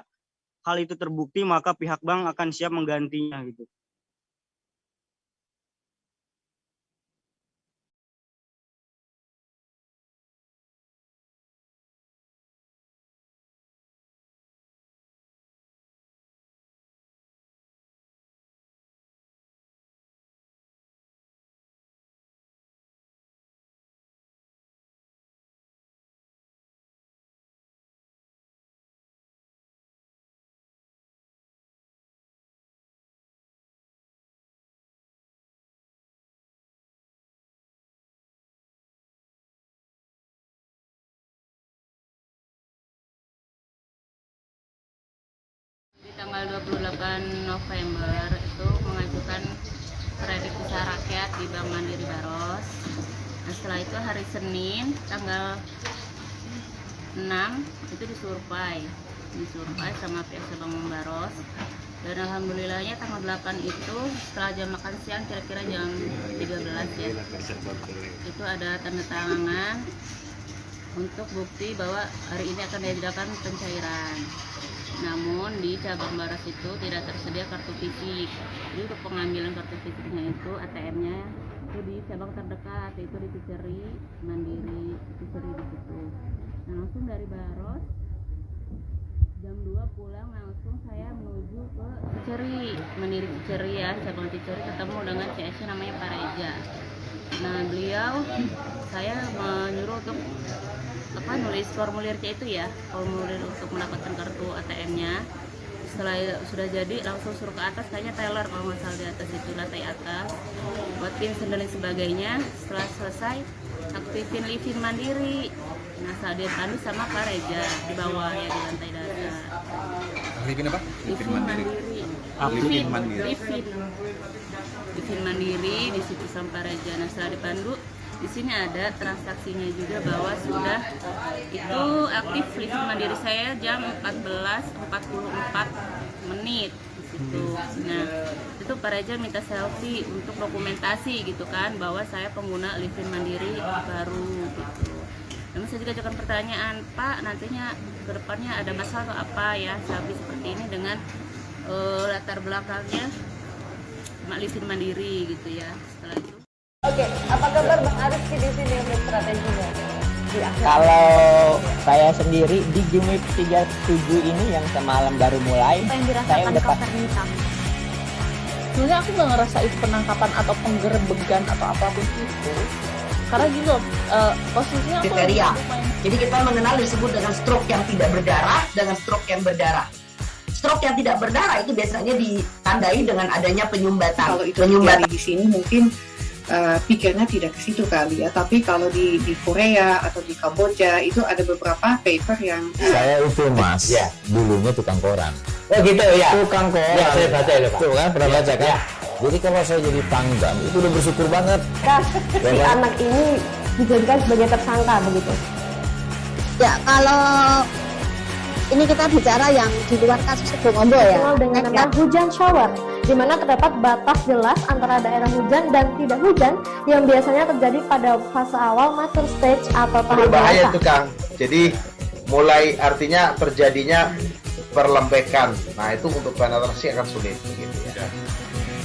hal itu terbukti maka pihak bank akan siap menggantinya gitu. Tanggal 28 November itu mengajukan kredit usaha rakyat di Bank Mandiri Baros. Nah, setelah itu hari Senin tanggal 6 itu disurvey sama pihak Bank Baros. Dan alhamdulillahnya tanggal 8 itu setelah jam makan siang kira-kira jam 13 ya, itu ada tanda tangan untuk bukti bahwa hari ini akan diadakan pencairan. Namun di cabang Baros itu tidak tersedia kartu fisik. Jadi untuk pengambilan kartu fisiknya itu ATM-nya itu di cabang terdekat, yaitu di Ciceri Mandiri, Ciceri di situ. Nah, langsung dari Baros jam 2 pulang langsung saya menuju ke Ciceri Mandiri, Ciceri ya, cabang Ciceri, ketemu dengan CS namanya Pak Reja. Nah, beliau saya menyuruh untuk nulis formulir C itu ya, formulir untuk mendapatkan kartu ATM-nya. Setelah sudah jadi langsung suruh ke atas, kayaknya teller kalau nggak salah di atas itu, lantai atas, buat PIN dan sebagainya. Setelah selesai aktifin Livin Mandiri. Nah, saat dia dipandu sama Pak Reja di bawah ya, di lantai dasar. Livin apa? Livin Mandiri. Livin Mandiri di situ sama Pak Reja. Nah, setelah dipandu, di sini ada transaksinya juga bahwa sudah itu aktif Livin Mandiri saya jam 14.44 di situ. Nah, itu Pak Reja minta selfie untuk dokumentasi gitu kan, bahwa saya pengguna Livin Mandiri baru gitu. Namun saya juga ajukan pertanyaan, Pak, nantinya ke depannya ada masalah atau apa ya, selfie seperti ini dengan latar belakangnya Livin Mandiri gitu ya. Setelah itu Oke, apa kabar Bang Arif di sini untuk strateginya? Kalau saya sendiri di Game Week 37 ini yang semalam baru mulai, saya udah pasti. Sebenarnya aku nggak ngerasa itu penangkapan atau penggerebegan atau apapun itu. Karena gini loh, posisinya aku kriteria. Jadi kita mengenal disebut dengan stroke yang tidak berdarah dengan stroke yang berdarah. Stroke yang tidak berdarah itu biasanya ditandai dengan adanya penyumbatan. Kalau itu penyumbatan di sini mungkin pikirnya tidak ke situ kali ya, tapi kalau di Korea atau di Kamboja itu ada beberapa paper yang saya itu mas ya, dulunya tukang koran. Oh gitu ya, tukang koran ya, saya baca ya Pak. Tuh kan pernah baca kan ya. Jadi kalau saya jadi pangdam itu udah bersyukur banget si anak ini dijadikan sebagai tersangka begitu ya. Kalau ini kita bicara yang di luar kasus Sebongombo ya, dengan nama hujan shower, di mana terdapat batas jelas antara daerah hujan dan tidak hujan yang biasanya terjadi pada fase awal mature stage atau tahap berbahaya itu Kang. Jadi mulai artinya terjadinya perlembekan. Nah itu untuk penetrasi akan sulit gitu ya.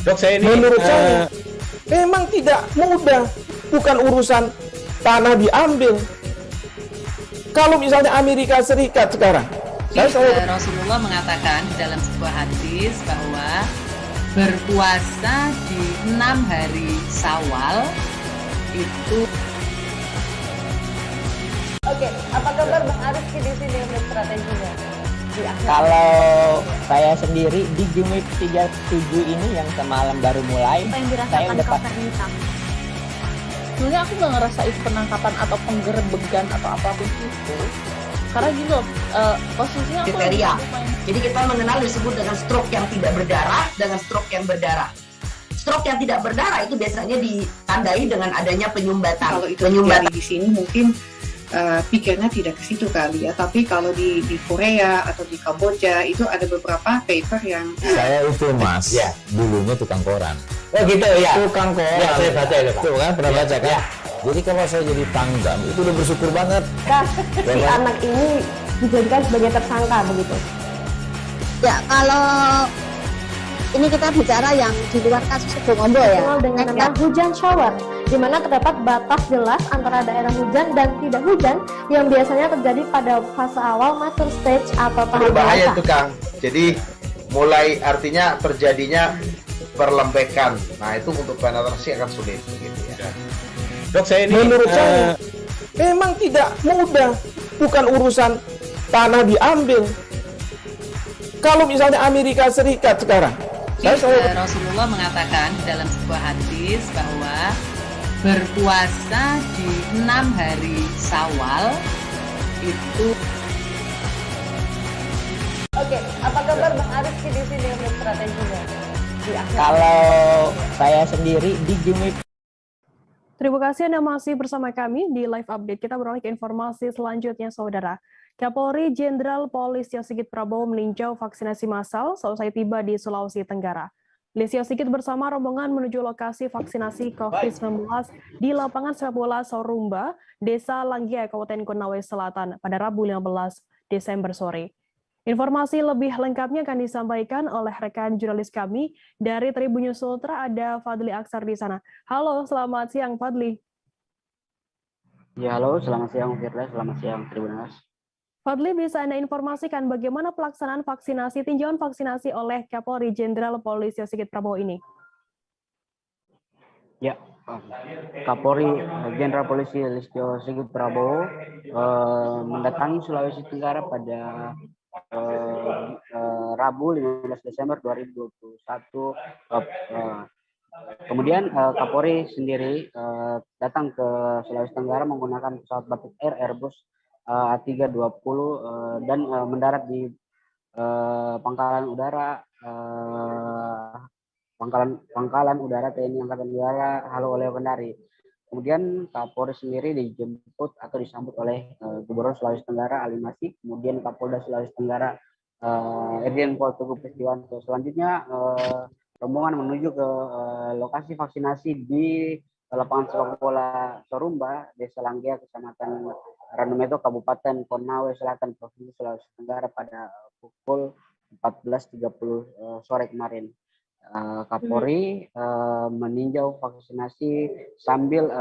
Dok, saya ini menurut saya memang tidak mudah, bukan urusan tanah diambil. Kalau misalnya Amerika Serikat sekarang, Rasulullah mengatakan di dalam sebuah hadis bahwa berpuasa di 6 hari Syawal itu. Oke, apa kabar Bang Ariski di sini untuk strateginya? Kalau saya sendiri di Gimik 37 ini yang semalam baru mulai, Apa yang saya dirasakan udah Kak Fernita? Sebenarnya aku nggak ngerasain penangkapan atau penggerebegan atau apapun itu. Karena gitu, posisinya aku Kriteria. lagi main. Jadi kita mengenal disebut dengan stroke yang tidak berdarah dengan stroke yang berdarah. Stroke yang tidak berdarah itu biasanya ditandai dengan adanya penyumbatan. Kalau itu terjadi di sini mungkin pikirnya tidak ke situ kali ya, tapi kalau di Korea atau di Kamboja itu ada beberapa paper yang Saya itu Mas, dulunya tukang koran. Oh gitu ya. Tukang koran. Ya, saya baca itu, Pak. Tuh kan, pernah baca kan? Ya. Jadi kalau saya jadi tanggam, itu udah bersyukur banget. Si anak ini dijadikan sebagai tersangka begitu. Ya, kalau ini kita bicara yang di luar kasus Sebongombo ya. Dengan nama hujan shower, di mana terdapat batas jelas antara daerah hujan dan tidak hujan yang biasanya terjadi pada fase awal master stage atau tahap Berbahaya dewasa. itu Kang. Jadi mulai artinya terjadinya perlembekan. Nah itu untuk penetrasi akan sulit gitu ya. Dok, saya ini menurut saya memang tidak mudah, bukan urusan tanah diambil. Kalau misalnya Amerika Serikat sekarang, Rasulullah mengatakan dalam sebuah hadis bahwa berpuasa di 6 hari Syawal itu. Oke, apa kabar Bang Ariski di sini untuk strateginya? Kalau saya sendiri di Gimik. Terima kasih Anda masih bersama kami di live update. Kita beralih ke informasi selanjutnya, Saudara. Kapolri Jenderal Polisi Sigit Prabowo meninjau vaksinasi massal selesai tiba di Sulawesi Tenggara. Listio Sigit bersama rombongan menuju lokasi vaksinasi COVID-19 di lapangan sepak bola Sorumba, Desa Langgia, Kabupaten Konawe Selatan pada Rabu 15 Desember sore. Informasi lebih lengkapnya akan disampaikan oleh rekan jurnalis kami dari Tribun News Ultra, ada Fadli Aksar di sana. Halo, selamat siang Fadli. Ya, halo, selamat siang Firda, selamat siang Tribunas. Fadli, bisa Anda informasikan bagaimana pelaksanaan vaksinasi, tinjauan vaksinasi oleh Kapolri Jenderal Polisi Sigit Prabowo ini? Ya, Kapolri Jenderal Polisi Listio Sigit Prabowo mendatangi Sulawesi Tenggara pada Rabu 15 Desember 2021. Kemudian Kapolri sendiri datang ke Sulawesi Tenggara menggunakan pesawat Batik Air Airbus A320 dan mendarat di pangkalan udara TNI Angkatan Udara Halu Oleo Kendari. Kemudian Kapolri sendiri dijemput atau disambut oleh Gubernur Sulawesi Tenggara Ali Masih, kemudian Kapolda Sulawesi Tenggara Irjen Pol Teguh Pristiwanto. Selanjutnya rombongan menuju ke lokasi vaksinasi di lapangan sepak bola Sorumba, Desa Langgia, Kecamatan Randumeto, Kabupaten Konawe Selatan, Provinsi Sulawesi Tenggara pada pukul 14.30 sore kemarin. Kapolri meninjau vaksinasi sambil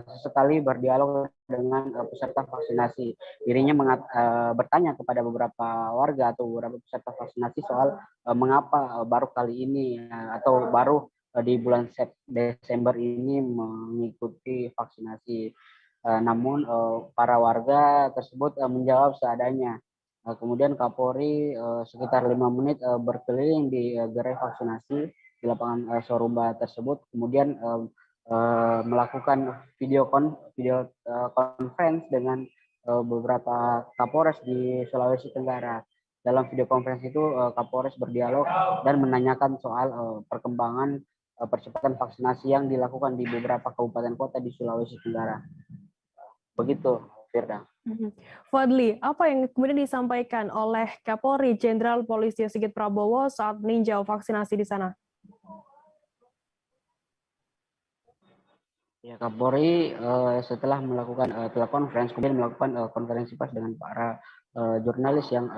sesekali berdialog dengan peserta vaksinasi. Dirinya bertanya kepada beberapa warga atau beberapa peserta vaksinasi soal mengapa baru kali ini atau baru di bulan Desember ini mengikuti vaksinasi. Namun para warga tersebut menjawab seadanya. Kemudian Kapolri sekitar 5 menit berkeliling di gerai vaksinasi di lapangan Sorumba tersebut, kemudian melakukan video conference dengan beberapa Kapolres di Sulawesi Tenggara. Dalam video conference itu Kapolres berdialog dan menanyakan soal perkembangan percepatan vaksinasi yang dilakukan di beberapa kabupaten kota di Sulawesi Tenggara. Begitu, Firda. Fadli, apa yang kemudian disampaikan oleh Kapolri Jenderal Polisi Sigit Prabowo saat meninjau vaksinasi di sana? Ya, Kapolri setelah melakukan telekonferensi, kemudian melakukan konferensi pers dengan para jurnalis yang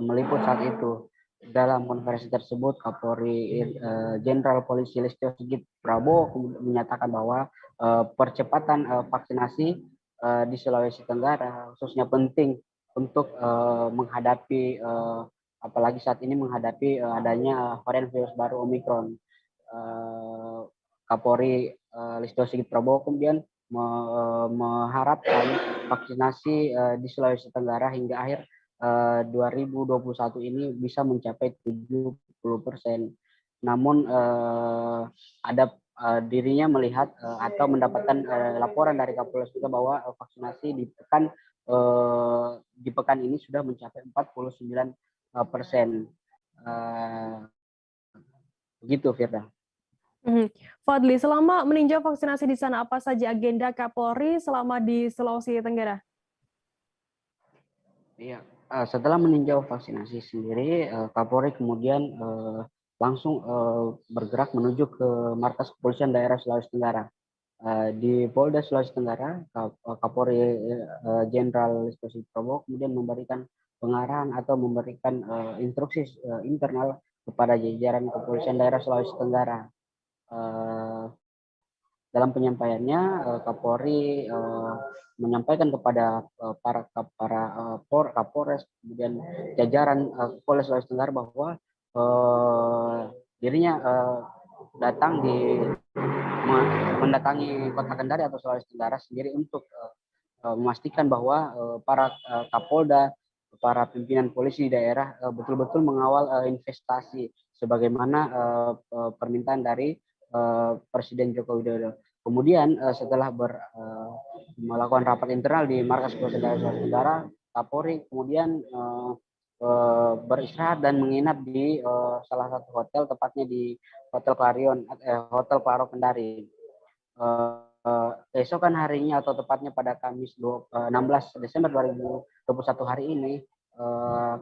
meliput saat itu. Dalam konferensi tersebut, Kapolri Jenderal Polisi Listio Sigit Prabowo menyatakan bahwa percepatan vaksinasi di Sulawesi Tenggara khususnya penting untuk menghadapi apalagi saat ini menghadapi adanya varian virus baru Omicron. Kapolri Listio Sigit Prabowo kemudian mengharapkan vaksinasi di Sulawesi Tenggara hingga akhir 2021 ini bisa mencapai 70%. Namun dirinya melihat atau mendapatkan laporan dari Kapolres juga bahwa vaksinasi di pekan ini sudah mencapai 49%. Begitu, Firda. Fadli, selama meninjau vaksinasi di sana, apa saja agenda Kapolri selama di Sulawesi Tenggara? Iya, setelah meninjau vaksinasi sendiri, Kapolri kemudian langsung bergerak menuju ke markas kepolisian daerah Sulawesi Tenggara. Di Polda Sulawesi Tenggara, Kapolri Jenderal Listio Sigit Prabowo kemudian memberikan pengarahan atau memberikan instruksi internal kepada jajaran kepolisian daerah Sulawesi Tenggara. Dalam penyampaiannya, Kapolri menyampaikan kepada para Kapolres kemudian jajaran Polres Sulawesi Tenggara bahwa dirinya mendatangi Kota Kendari atau Sulawesi Tenggara sendiri untuk memastikan bahwa para Kapolda, para pimpinan polisi di daerah betul-betul mengawal investasi sebagaimana permintaan dari Presiden Joko Widodo. Kemudian setelah melakukan rapat internal di markas kepolisian daerah Sulawesi Tenggara, Kapolri kemudian beristirahat dan menginap di salah satu hotel, tepatnya di Hotel Claro Kendari. Keesokan harinya atau tepatnya pada Kamis 16 Desember 2021 hari ini,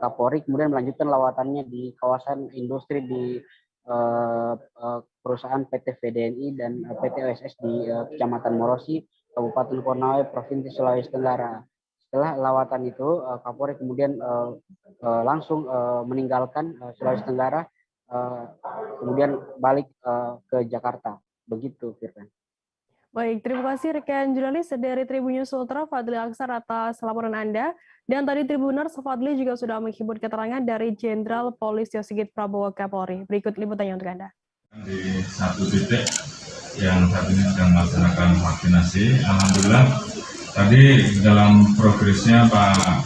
Kapolri kemudian melanjutkan lawatannya di kawasan industri di perusahaan PT VDNI dan PT OSS di Kecamatan Morosi, Kabupaten Konawe, Provinsi Sulawesi Tenggara. Setelah lawatan itu, Kapolri kemudian langsung meninggalkan Sulawesi Tenggara, kemudian balik ke Jakarta. Begitu, Firman. Baik, terima kasih rekan jurnalis dari Tribun News Ultra, Fadli Aksar atas laporan Anda. Dan tadi Tribuners, Fadli juga sudah menghimpun keterangan dari Jenderal Polisi Sigit Prabowo Kapolri. Berikut liputannya untuk Anda. Di satu titik yang saat ini sedang melaksanakan vaksinasi, alhamdulillah tadi dalam progresnya Pak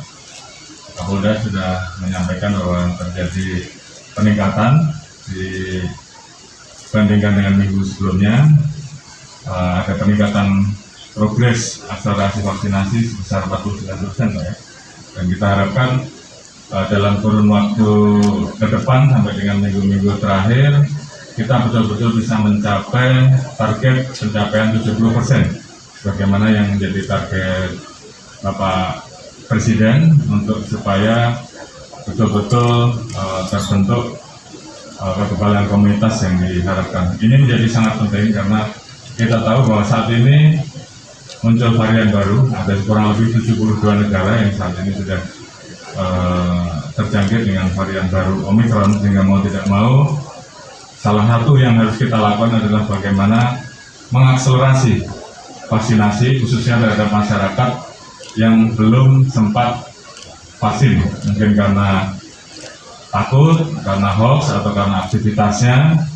Kapolda sudah menyampaikan bahwa terjadi peningkatan dibandingkan dengan minggu sebelumnya. Ada peningkatan progres akselerasi vaksinasi sebesar 49%, Pak ya. Dan kita harapkan dalam kurun waktu ke depan sampai dengan minggu-minggu terakhir kita betul-betul bisa mencapai target pencapaian 70%, bagaimana yang menjadi target Bapak Presiden untuk supaya betul-betul terbentuk kekebalan komunitas yang diharapkan. Ini menjadi sangat penting karena kita tahu bahwa saat ini muncul varian baru, ada kurang lebih 72 negara yang saat ini sudah terjangkit dengan varian baru Omicron, sehingga mau tidak mau salah satu yang harus kita lakukan adalah bagaimana mengakselerasi vaksinasi khususnya terhadap masyarakat yang belum sempat vaksin, mungkin karena takut, karena hoax, atau karena aktivitasnya,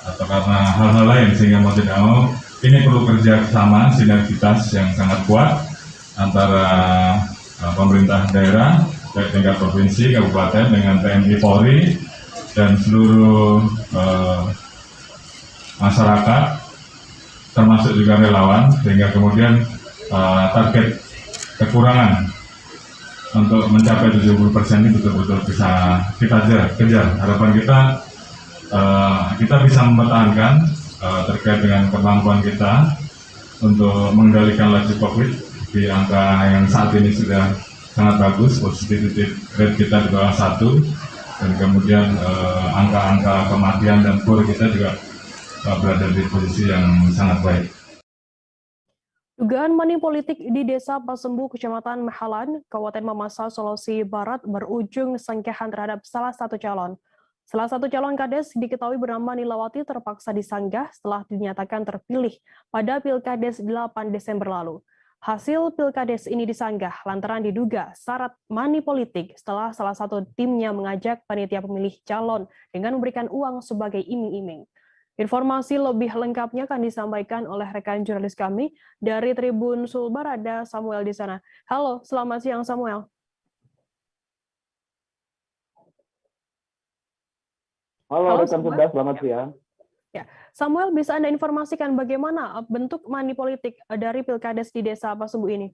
atau karena hal-hal lain, sehingga mau tidak mau ini perlu kerja sama, sinergitas yang sangat kuat antara pemerintah daerah, baik tingkat provinsi, kabupaten, dengan TNI, Polri, dan seluruh masyarakat, termasuk juga relawan, sehingga kemudian target kekurangan untuk mencapai 70% ini betul-betul bisa kita kejar. Harapan kita bisa mempertahankan terkait dengan kemampuan kita untuk mengendalikan laju COVID di angka yang saat ini sudah sangat bagus, positivity rate kita di bawah 1, dan kemudian angka-angka kematian dan kur kita juga berada di posisi yang sangat baik. Dugaan money politik di Desa Pasembu, Kecamatan Mahalan, Kabupaten Mamasa, Sulawesi Barat berujung sengkehan terhadap salah satu calon. Salah satu calon kades diketahui bernama Nilawati terpaksa disanggah setelah dinyatakan terpilih pada Pilkades 8 Desember lalu. Hasil Pilkades ini disanggah lantaran diduga syarat money politik setelah salah satu timnya mengajak panitia pemilih calon dengan memberikan uang sebagai iming-iming. Informasi lebih lengkapnya akan disampaikan oleh rekan jurnalis kami dari Tribun Sulbar, ada Samuel di sana. Halo, selamat siang Samuel. Halo rekan Firda, selamat siang. Ya, Samuel, bisa Anda informasikan bagaimana bentuk money politik dari Pilkades di Desa Pasumbu ini?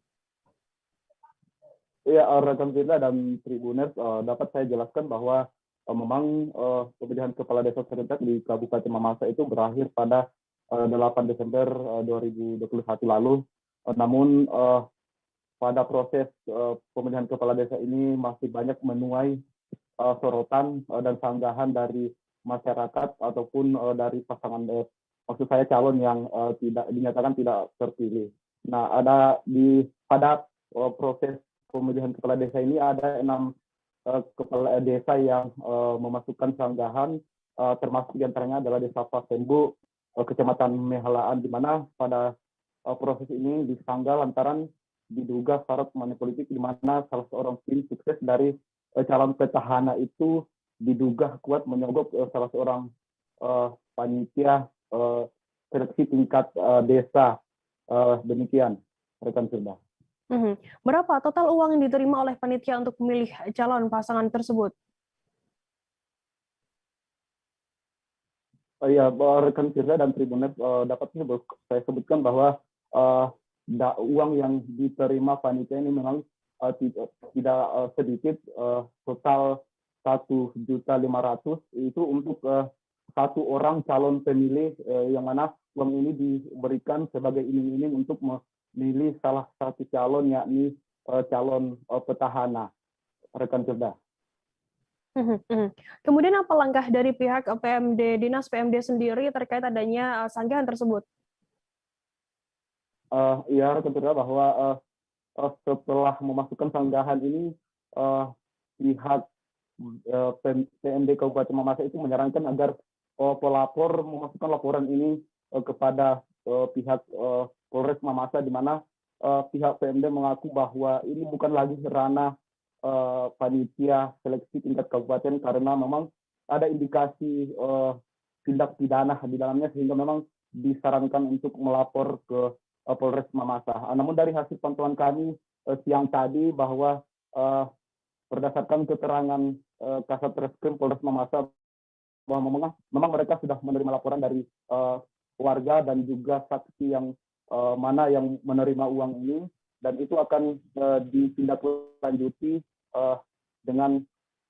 Ya, rekan Firda dan Tribuners, dapat saya jelaskan bahwa memang pemilihan kepala desa serentak di Kabupaten Mamasa itu berakhir pada 8 Desember 2021 lalu. Namun pada proses pemilihan kepala desa ini masih banyak menuai sorotan dan sanggahan dari masyarakat ataupun dari pasangan, maksud saya calon yang tidak dinyatakan tidak terpilih. Nah, pada proses pemilihan kepala desa ini ada 6 kepala desa yang memasukkan sanggahan, termasuk diantaranya adalah Desa Pasembu, Kecamatan Mehalaan, di mana pada proses ini disanggah lantaran diduga syarat money politik, di mana salah seorang tim sukses dari calon petahana itu diduga kuat menyogok salah seorang panitia seleksi tingkat desa. Demikian, rekan Firda. Berapa total uang yang diterima oleh panitia untuk memilih calon pasangan tersebut? Ya, rekan Firda dan Tribuners, dapat saya sebutkan bahwa uang yang diterima panitia ini memang tidak sedikit, total 1.500.000 itu untuk satu orang calon pemilih, yang mana uang ini diberikan sebagai iming-iming untuk memilih salah satu calon, yakni calon petahana, rekan Firda. Kemudian apa langkah dari pihak PMD, Dinas PMD sendiri terkait adanya sanggahan tersebut? Ya, rekan Firda, bahwa setelah memasukkan sanggahan ini, pihak PMD Kabupaten Mamasa itu menyarankan agar pelapor memasukkan laporan ini kepada pihak Polres Mamasa, di mana pihak PMD mengaku bahwa ini bukan lagi ranah panitia seleksi tingkat kabupaten, karena memang ada indikasi tindak pidana di dalamnya, sehingga memang disarankan untuk melapor ke Polres Mamasa. Namun dari hasil pantauan kami siang tadi, bahwa berdasarkan keterangan Kasat Reskrim Polres Mamasa, bahwa memang mereka sudah menerima laporan dari warga dan juga saksi yang mana yang menerima uang ini, dan itu akan ditindaklanjuti dengan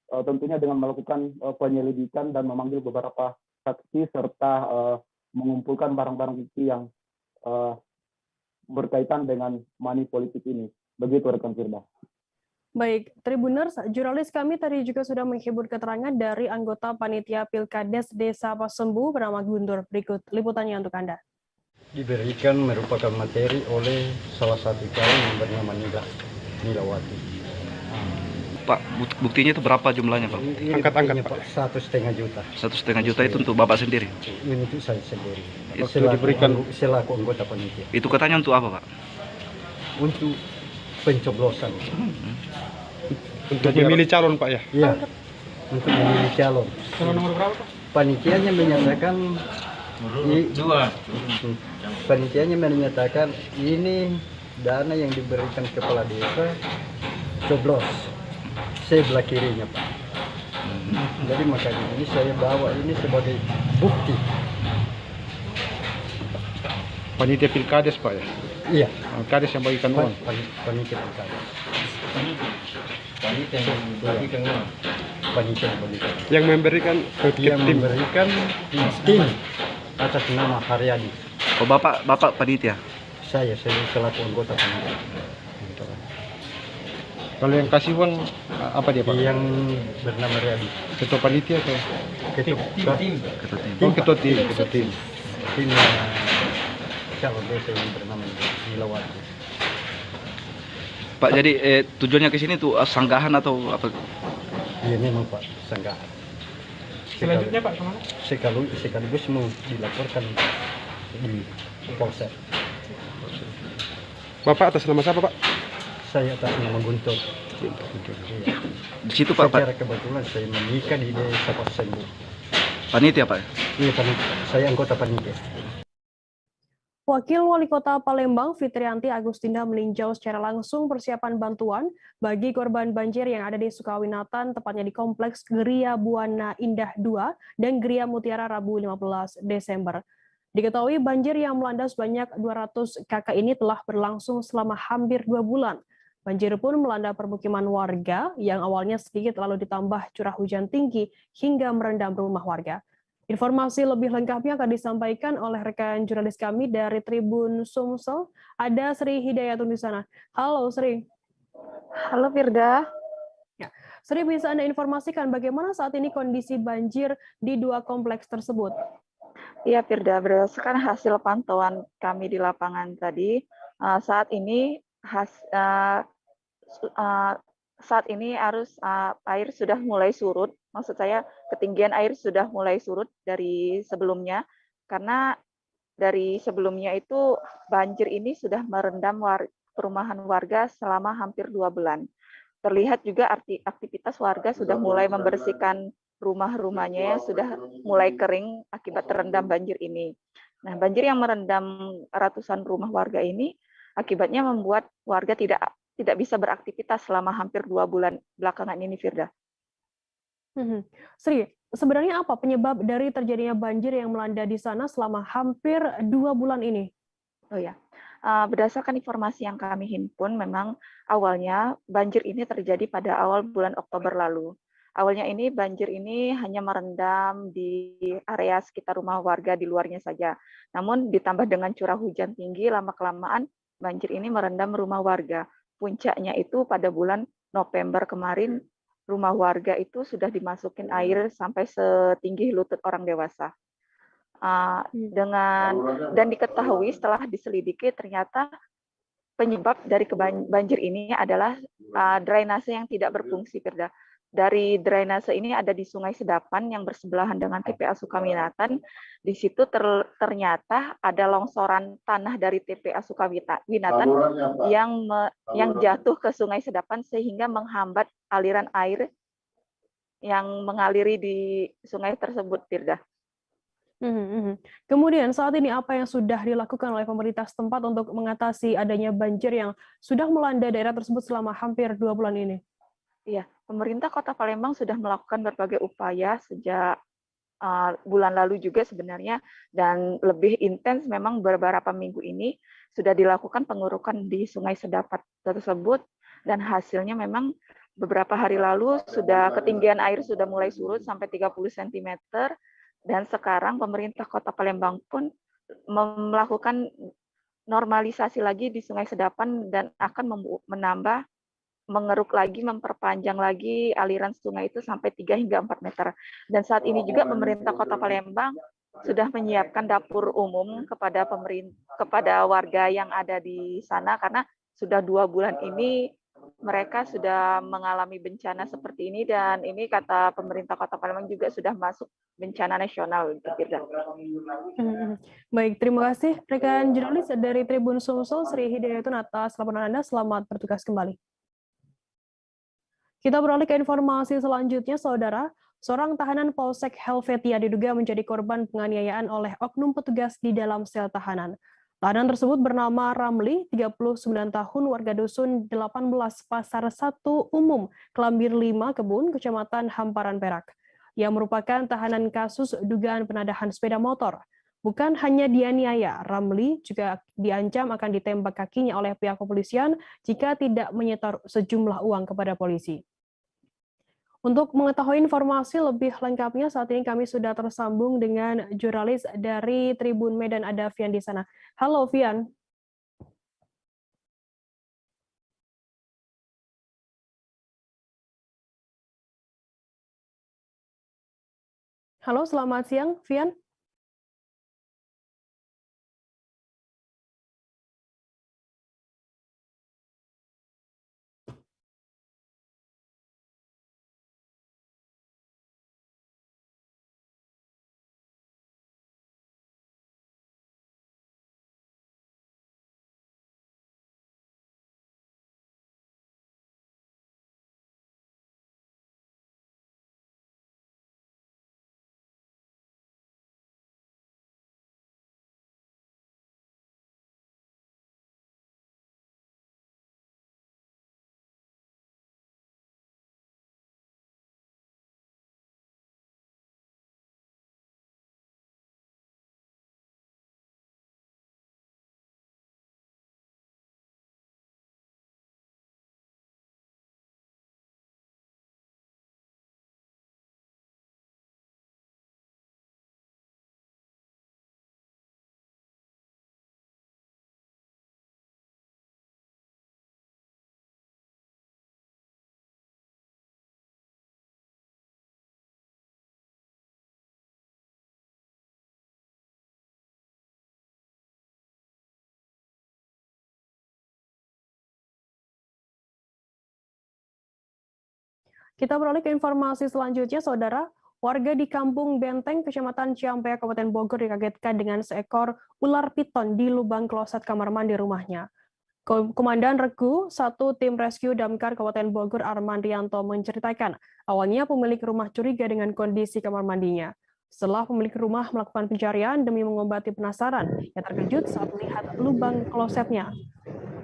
tentunya dengan melakukan penyelidikan dan memanggil beberapa saksi serta mengumpulkan barang-barang bukti yang berkaitan dengan money politik ini. Begitu, rekan Firda. Baik, Tribuners, jurnalis kami tadi juga sudah menghibur keterangan dari anggota panitia Pilkades Desa Pasembu bernama Guntur. Berikut liputannya untuk Anda. Diberikan merupakan materi oleh salah satu calon yang bernama Nilawati. Pak, buktinya itu berapa jumlahnya, Pak? Angkat-angkat, Pak. 1,5 juta. 1,5 juta itu untuk Bapak sendiri? Untuk saya sendiri. Itu diberikan selaku anggota panitia. Itu katanya untuk apa, Pak? Untuk pencoblosan. Untuk memilih calon, Pak, ya? Iya, untuk memilih calon. Calon nomor berapa, Pak? Panitianya menyatakan Panitianya menyatakan ini dana yang diberikan kepala desa coblos sebelah kirinya, Pak. Jadi makanya ini saya bawa ini sebagai bukti. Panitia Pilkades, Pak, ya? Iya. Pilkades yang bagikan uang. Panitia Pilkades. Panitia yang bagikan uang. Panitia yang bagikan. Yang memberikan ke yang tim. Memberikan tim atas nama Haryadi. Oh, Bapak panitia? Saya selaku anggota panitia. Kalau yang kasih uang apa dia, Pak? Yang bernama Haryadi. Ketua panitia atau? Ketua tim. Ketua tim. Tim calon desa yang bernama Nilawati. Pak, jadi tujuannya ke sini tuh sanggahan atau apa? Iya, memang, Pak, sanggahan. Selanjutnya, Pak, kemana? Sekaligus mau dilaporkan di Polsek. Bapak atas nama siapa, Pak? Saya atas nama Guntur. Di situ, Pak. Secara kebetulan saya menikah di Desa Pasembu. Panitia, Pak? Iya, panitia. Saya anggota panitia. Wakil Wali Kota Palembang, Fitrianti Agustina meninjau secara langsung persiapan bantuan bagi korban banjir yang ada di Sukawinatan, tepatnya di Kompleks Geria Buana Indah 2 dan Geria Mutiara Rabu 15 Desember. Diketahui banjir yang melanda sebanyak 200 kakak ini telah berlangsung selama hampir 2 bulan. Banjir pun melanda permukiman warga yang awalnya sedikit lalu ditambah curah hujan tinggi hingga merendam rumah warga. Informasi lebih lengkapnya akan disampaikan oleh rekan jurnalis kami dari Tribun Sumsel. Ada Sri Hidayatun di sana. Halo Sri. Halo Firda. Ya. Sri, bisa Anda informasikan bagaimana saat ini kondisi banjir di 2 kompleks tersebut? Iya Firda, berdasarkan hasil pantauan kami di lapangan tadi, saat ini air sudah mulai surut. Maksud saya ketinggian air sudah mulai surut dari sebelumnya, karena dari sebelumnya itu banjir ini sudah merendam perumahan warga selama hampir 2 bulan. Terlihat juga aktivitas warga sudah mulai membersihkan rumah-rumahnya yang sudah mulai kering akibat terendam banjir ini. Nah, banjir yang merendam ratusan rumah warga ini akibatnya membuat warga tidak bisa beraktivitas selama hampir 2 bulan belakangan ini, Firda. Sri, sebenarnya apa penyebab dari terjadinya banjir yang melanda di sana selama hampir 2 bulan ini? Oh ya, berdasarkan informasi yang kami himpun, memang awalnya banjir ini terjadi pada awal bulan Oktober lalu. Awalnya ini banjir ini hanya merendam di area sekitar rumah warga, di luarnya saja. Namun ditambah dengan curah hujan tinggi, lama-kelamaan banjir ini merendam rumah warga. Puncaknya itu pada bulan November kemarin, rumah warga itu sudah dimasukin air sampai setinggi lutut orang dewasa. Dan diketahui setelah diselidiki ternyata penyebab dari banjir ini adalah drainase yang tidak berfungsi, Firda. Dari drainase ini ada di Sungai Sedapan yang bersebelahan dengan TPA Sukawinatan. Di situ ternyata ada longsoran tanah dari TPA Sukawinatan yang jatuh ke Sungai Sedapan sehingga menghambat aliran air yang mengaliri di sungai tersebut, Firda. Kemudian saat ini apa yang sudah dilakukan oleh pemerintah setempat untuk mengatasi adanya banjir yang sudah melanda daerah tersebut selama hampir 2 bulan ini? Iya, pemerintah Kota Palembang sudah melakukan berbagai upaya sejak bulan lalu juga sebenarnya, dan lebih intens memang beberapa minggu ini sudah dilakukan pengurukan di Sungai Sedapat tersebut, dan hasilnya memang beberapa hari lalu sudah ketinggian air sudah mulai surut sampai 30 cm, dan sekarang pemerintah Kota Palembang pun melakukan normalisasi lagi di Sungai Sedapan dan akan mengeruk lagi, memperpanjang lagi aliran sungai itu sampai 3 hingga 4 meter. Dan saat ini juga pemerintah Kota Palembang sudah menyiapkan dapur umum kepada warga yang ada di sana, karena sudah 2 bulan ini mereka sudah mengalami bencana seperti ini, dan ini kata pemerintah Kota Palembang juga sudah masuk bencana nasional. Baik, terima kasih rekan jurnalis dari Tribun Sumsel, Sri Hidayatun, atas laporan Anda. Selamat bertugas kembali. Kita beralih ke informasi selanjutnya, Saudara. Seorang tahanan Polsek Helvetia diduga menjadi korban penganiayaan oleh oknum petugas di dalam sel tahanan. Tahanan tersebut bernama Ramli, 39 tahun, warga dusun 18 Pasar 1 Umum, Kelambir 5 Kebun, Kecamatan Hamparan Perak, yang merupakan tahanan kasus dugaan penadahan sepeda motor. Bukan hanya dianiaya, Ramli juga diancam akan ditembak kakinya oleh pihak kepolisian jika tidak menyetor sejumlah uang kepada polisi. Untuk mengetahui informasi lebih lengkapnya, saat ini kami sudah tersambung dengan jurnalis dari Tribun Medan, ada Vian di sana. Halo Vian. Halo, selamat siang, Vian. Kita beralih ke informasi selanjutnya, Saudara. Warga di Kampung Benteng, Kecamatan Ciampea, Kabupaten Bogor dikagetkan dengan seekor ular piton di lubang kloset kamar mandi rumahnya. Komandan Regu 1 Tim Rescue Damkar Kabupaten Bogor Armandianto menceritakan, awalnya pemilik rumah curiga dengan kondisi kamar mandinya. Setelah pemilik rumah melakukan pencarian demi mengobati penasaran, ia terkejut saat melihat lubang klosetnya.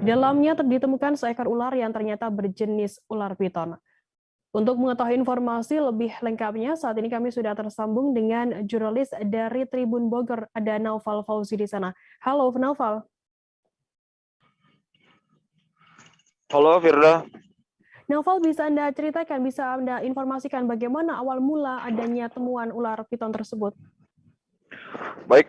Di dalamnya ditemukan seekor ular yang ternyata berjenis ular piton. Untuk mengetahui informasi lebih lengkapnya, saat ini kami sudah tersambung dengan jurnalis dari Tribun Bogor, ada Naufal Fauzi di sana. Halo, Naufal. Halo, Firda. Naufal, bisa Anda ceritakan, bisa Anda informasikan bagaimana awal mula adanya temuan ular piton tersebut? Baik,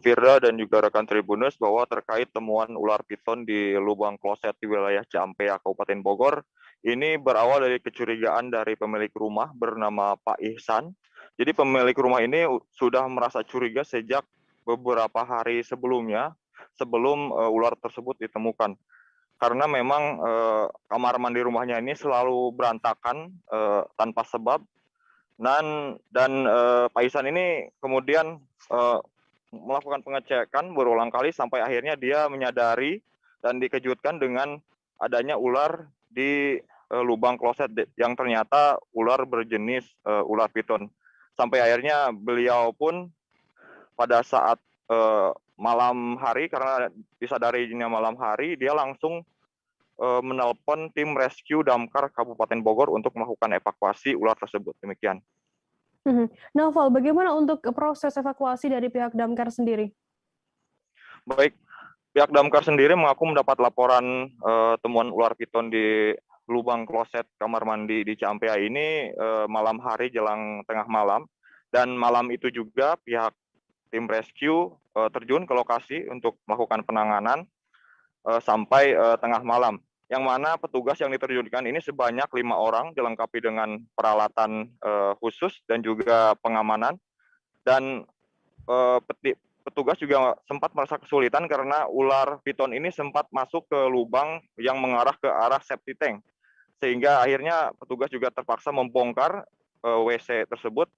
Firda dan juga rekan Tribuners, bahwa terkait temuan ular piton di lubang kloset di wilayah Ciampea, Kabupaten Bogor, ini berawal dari kecurigaan dari pemilik rumah bernama Pak Ihsan. Jadi pemilik rumah ini sudah merasa curiga sejak beberapa hari sebelumnya, sebelum ular tersebut ditemukan. Karena memang kamar mandi rumahnya ini selalu berantakan tanpa sebab. Dan Pak Ihsan ini kemudian melakukan pengecekan berulang kali sampai akhirnya dia menyadari dan dikejutkan dengan adanya ular di lubang kloset yang ternyata ular berjenis ular piton. Sampai akhirnya beliau pun pada saat malam hari, karena disadarinya malam hari, dia langsung menelpon tim rescue damkar Kabupaten Bogor untuk melakukan evakuasi ular tersebut. Demikian. Naufal, bagaimana untuk proses evakuasi dari pihak damkar sendiri? Baik, pihak damkar sendiri mengaku mendapat laporan temuan ular piton di lubang kloset kamar mandi di Ciampea ini malam hari jelang tengah malam, dan malam itu juga pihak tim rescue terjun ke lokasi untuk melakukan penanganan sampai tengah malam, yang mana petugas yang diterjunkan ini sebanyak 5 orang dilengkapi dengan peralatan khusus dan juga pengamanan, dan petugas juga sempat merasa kesulitan karena ular piton ini sempat masuk ke lubang yang mengarah ke arah septic tank, sehingga akhirnya petugas juga terpaksa membongkar WC tersebut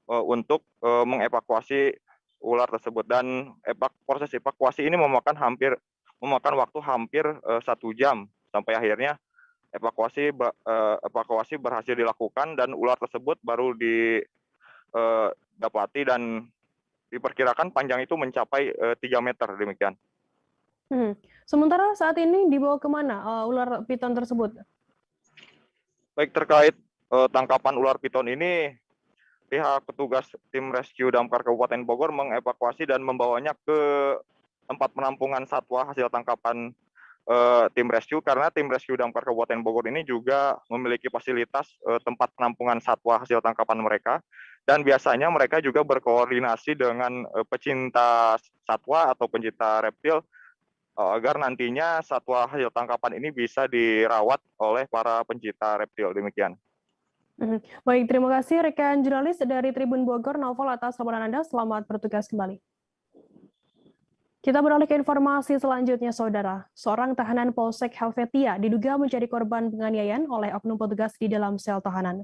untuk mengevakuasi ular tersebut. Dan proses evakuasi ini memakan waktu hampir 1 jam sampai akhirnya evakuasi berhasil dilakukan dan ular tersebut baru didapati dan diperkirakan panjang itu mencapai 3 meter, demikian. Sementara saat ini dibawa kemana ular piton tersebut? Baik, terkait tangkapan ular piton ini, pihak petugas tim rescue damkar Kabupaten Bogor mengevakuasi dan membawanya ke tempat penampungan satwa hasil tangkapan tim rescue, karena tim rescue damkar Kabupaten Bogor ini juga memiliki fasilitas tempat penampungan satwa hasil tangkapan mereka, dan biasanya mereka juga berkoordinasi dengan pecinta satwa atau pencinta reptil agar nantinya satwa hasil tangkapan ini bisa dirawat oleh para pencinta reptil. Demikian. Baik, terima kasih rekan jurnalis dari Tribun Bogor, Naufal, atas laporan Anda. Selamat bertugas kembali. Kita beralih ke informasi selanjutnya, Saudara. Seorang tahanan Polsek Helvetia diduga menjadi korban penganiayaan oleh oknum petugas di dalam sel tahanan.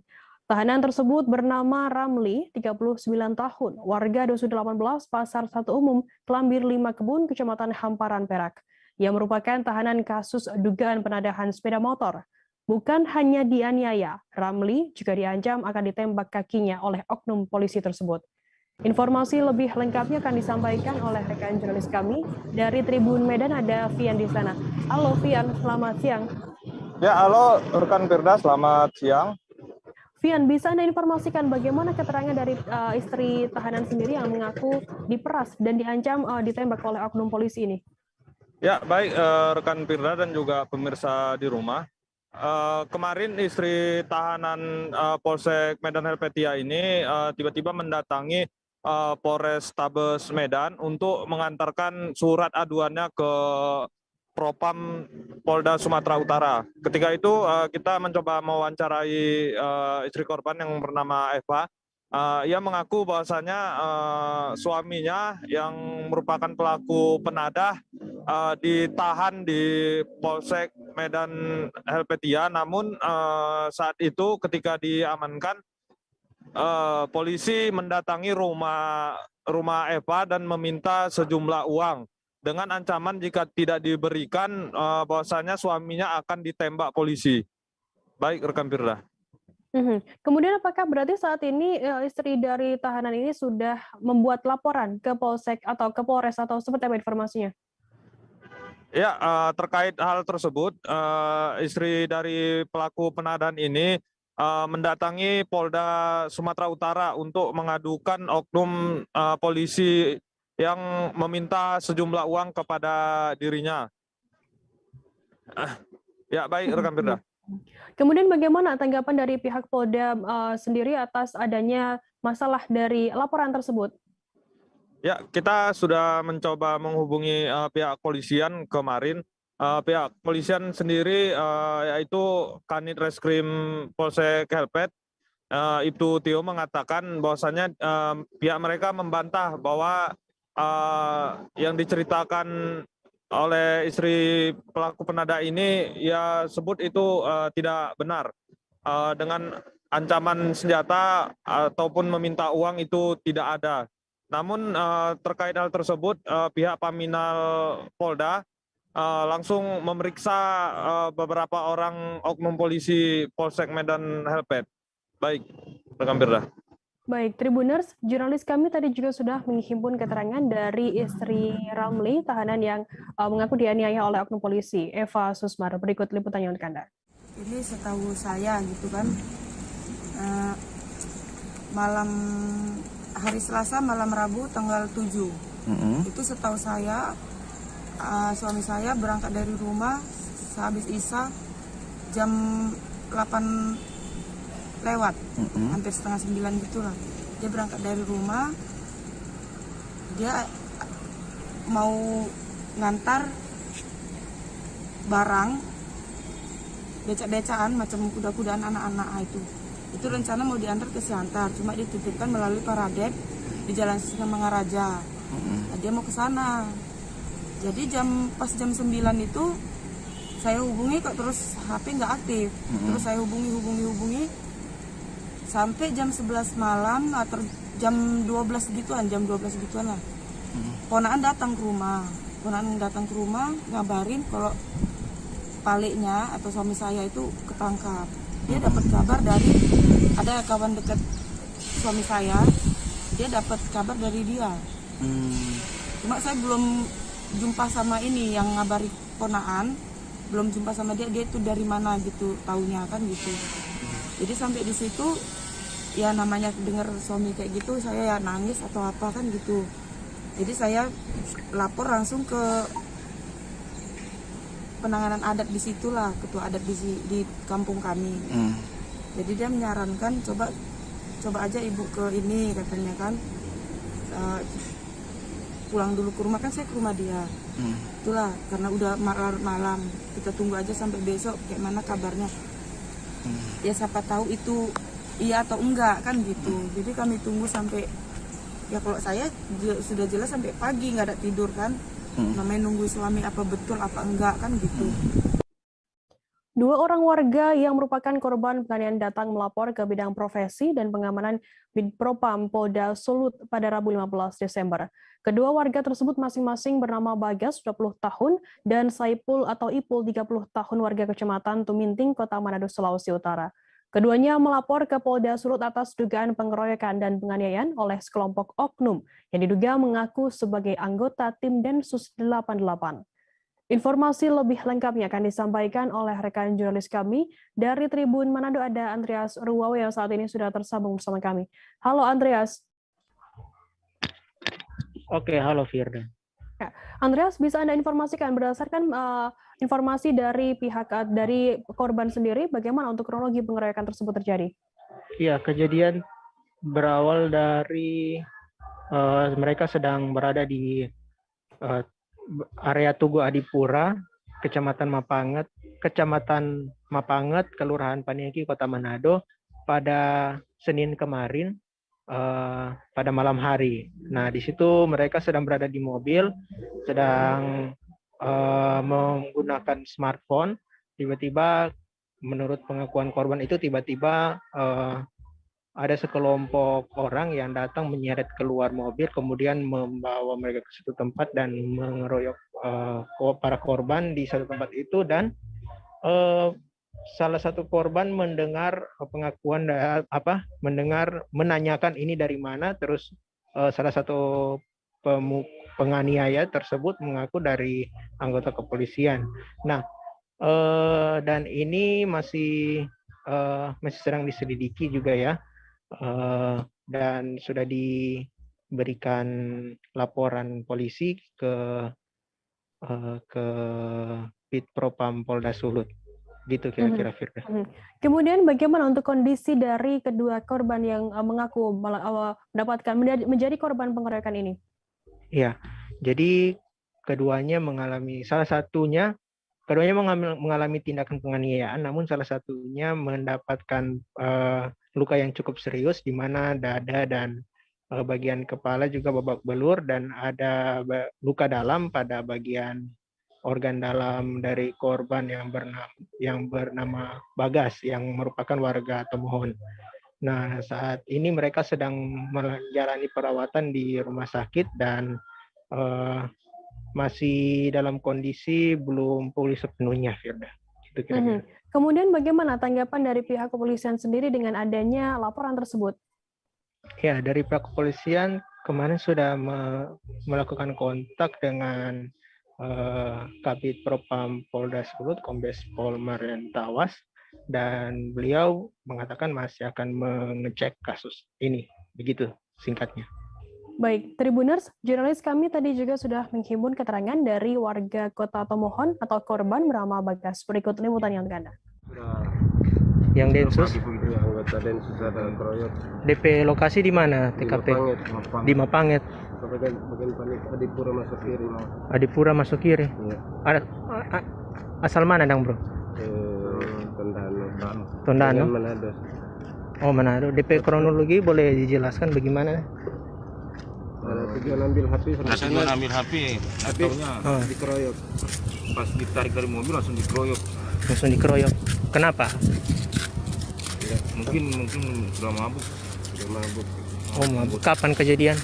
Tahanan tersebut bernama Ramli, 39 tahun, warga Dusun 18, Pasar 1 Umum, Kelambir 5 Kebun, Kecamatan Hamparan Perak. Ia merupakan tahanan kasus dugaan penadahan sepeda motor. Bukan hanya dianiaya, Ramli juga diancam akan ditembak kakinya oleh oknum polisi tersebut. Informasi lebih lengkapnya akan disampaikan oleh rekan jurnalis kami dari Tribun Medan, ada Vian di sana. Halo Vian, selamat siang. Ya, halo rekan Firda, selamat siang. Vian, bisa Anda informasikan bagaimana keterangan dari istri tahanan sendiri yang mengaku diperas dan diancam ditembak oleh oknum polisi ini? Ya, baik rekan Firda dan juga pemirsa di rumah. Kemarin istri tahanan Polsek Medan Helvetia ini tiba-tiba mendatangi Polrestabes Medan untuk mengantarkan surat aduannya ke Propam Polda Sumatera Utara. Ketika itu kita mencoba mewawancarai istri korban yang bernama Eva. Ia mengaku bahwasanya suaminya yang merupakan pelaku penadah ditahan di Polsek Medan Helvetia, namun saat itu ketika diamankan, polisi mendatangi rumah Eva dan meminta sejumlah uang dengan ancaman jika tidak diberikan bahwasanya suaminya akan ditembak polisi. Baik, rekan Firda. Kemudian apakah berarti saat ini istri dari tahanan ini sudah membuat laporan ke Polsek atau ke Polres atau seperti apa informasinya? Ya, terkait hal tersebut, istri dari pelaku penahanan ini mendatangi Polda Sumatera Utara untuk mengadukan oknum polisi yang meminta sejumlah uang kepada dirinya. Ya, baik, rekan Firda. Kemudian bagaimana tanggapan dari pihak Polda sendiri atas adanya masalah dari laporan tersebut? Ya, kita sudah mencoba menghubungi pihak polisian kemarin. Pihak polisian sendiri yaitu Kanit Reskrim Polsek Helpet, Ibtu Tio mengatakan bahwasanya pihak mereka membantah bahwa yang diceritakan oleh istri pelaku penada ini ya sebut itu tidak benar. Dengan ancaman senjata ataupun meminta uang itu tidak ada. Namun terkait hal tersebut pihak Paminal Polda langsung memeriksa beberapa orang oknum polisi Polsek Medan Helpet. Baik, rekan Firda. Baik, Tribuners, jurnalis kami tadi juga sudah menghimpun keterangan dari istri Ramli, tahanan yang mengaku dianiaya oleh oknum polisi, Eva Susmar. Berikut liputannya untuk Anda. Jadi setahu saya gitu kan, malam hari Selasa, malam Rabu tanggal 7, itu setahu saya, suami saya berangkat dari rumah sehabis Isya jam 8 lewat, hampir setengah 9 gitulah. Dia berangkat dari rumah, dia mau ngantar barang, becak-becakan macam kuda-kudaan anak-anak itu. Itu rencana mau diantar ke Siantar, cuma dititipkan melalui Paradet di Jalan Singamangaraja. Nah, dia mau ke sana. Jadi pas jam 9 itu saya hubungi kok terus HP nggak aktif. Terus saya hubungi sampai jam 11 malam atau jam 12 gituan, lah. Ponakan datang ke rumah, ngabarin kalau paliknya atau suami saya itu ketangkap. Dia dapat kabar dari ada kawan dekat suami saya, dia dapat kabar dari dia. Cuma saya belum jumpa sama ini yang ngabari ponakan, belum jumpa sama dia itu dari mana gitu taunya kan gitu. Jadi sampai di situ ya namanya dengar suami kayak gitu saya ya nangis atau apa kan gitu. Jadi saya lapor langsung ke penanganan adat di situlah, ketua adat di kampung kami. Jadi dia menyarankan coba aja ibu ke ini katanya kan, pulang dulu ke rumah, kan saya ke rumah dia. Itulah karena udah malam, kita tunggu aja sampai besok kayak mana kabarnya. Ya siapa tahu itu iya atau enggak kan gitu. Jadi kami tunggu sampai ya kalau saya sudah jelas sampai pagi nggak ada tidur kan. Namanya nunggu suami apa betul apa enggak kan gitu. 2 orang warga yang merupakan korban penganiayaan datang melapor ke bidang profesi dan pengamanan Bidpropam Polda Sulut pada Rabu 15 Desember. Kedua warga tersebut masing-masing bernama Bagas 20 tahun dan Saipul atau Ipul 30 tahun warga Kecamatan Tuminting, Kota Manado, Sulawesi Utara. Keduanya melapor ke Polda Sulut atas dugaan pengeroyokan dan penganiayaan oleh sekelompok oknum yang diduga mengaku sebagai anggota tim Densus 88. Informasi lebih lengkapnya akan disampaikan oleh rekan jurnalis kami dari Tribun Manado, ada Andreas Ruwawe yang saat ini sudah tersambung bersama kami. Halo Andreas. Oke, halo Firda. Ya, Andreas, bisa Anda informasikan berdasarkan informasi dari pihak dari korban sendiri, bagaimana untuk kronologi pengeroyokan tersebut terjadi? Iya, kejadian berawal dari mereka sedang berada di area Tugu Adipura, Kecamatan Mapanget, Kelurahan Paniaki, Kota Manado, pada Senin kemarin, pada malam hari. Nah, di situ mereka sedang berada di mobil, sedang menggunakan smartphone. tiba-tiba menurut pengakuan korban itu tiba-tiba ada sekelompok orang yang datang menyeret keluar mobil, kemudian membawa mereka ke suatu tempat dan mengeroyok para korban di satu tempat itu, dan salah satu korban mendengar pengakuan menanyakan ini dari mana, terus salah satu penganiaya tersebut mengaku dari anggota kepolisian. Nah, dan ini masih sedang diselidiki juga ya. Dan sudah diberikan laporan polisi ke Bid Propam Polda Sulut, gitu kira-kira Firda. Kemudian bagaimana untuk kondisi dari kedua korban yang mengaku mendapatkan menjadi korban pengeroyokan ini? Ya, jadi keduanya mengalami mengalami tindakan penganiayaan, namun salah satunya mendapatkan luka yang cukup serius di mana dada dan bagian kepala juga babak belur, dan ada luka dalam pada bagian organ dalam dari korban yang bernama Bagas yang merupakan warga Tomohon. Nah, saat ini mereka sedang menjalani perawatan di rumah sakit dan masih dalam kondisi belum pulih sepenuhnya, Firda. Gitu kira-kira. Kemudian bagaimana tanggapan dari pihak kepolisian sendiri dengan adanya laporan tersebut? Ya, dari pihak kepolisian kemarin sudah melakukan kontak dengan Kabid Propam Polda Sulut, Kombes Pol Marian Tawas, dan beliau mengatakan masih akan mengecek kasus ini. Begitu singkatnya. Baik, Tribuners, jurnalis kami tadi juga sudah menghimpun keterangan dari warga Kota Tomohon atau korban bernama Bagas. Berikut liputan yang Anda. Yang Densus? Anggota Densus ada keroyok. DP lokasi di mana? TKP? Di Mapanget. Bagian panik Adipura masuk kiri. Adipura masuk kiri. Iya. Ada asal mana dong, Bro? Tondano. Manado. Oh, Manado. DP kronologi boleh dijelaskan bagaimana? Ada tujuan ambil HP, dikeroyok. Pas ditarik dari mobil langsung dikeroyok. Kenapa? Ya, mungkin sudah mabuk. Oh, mabuk. Kapan kejadian?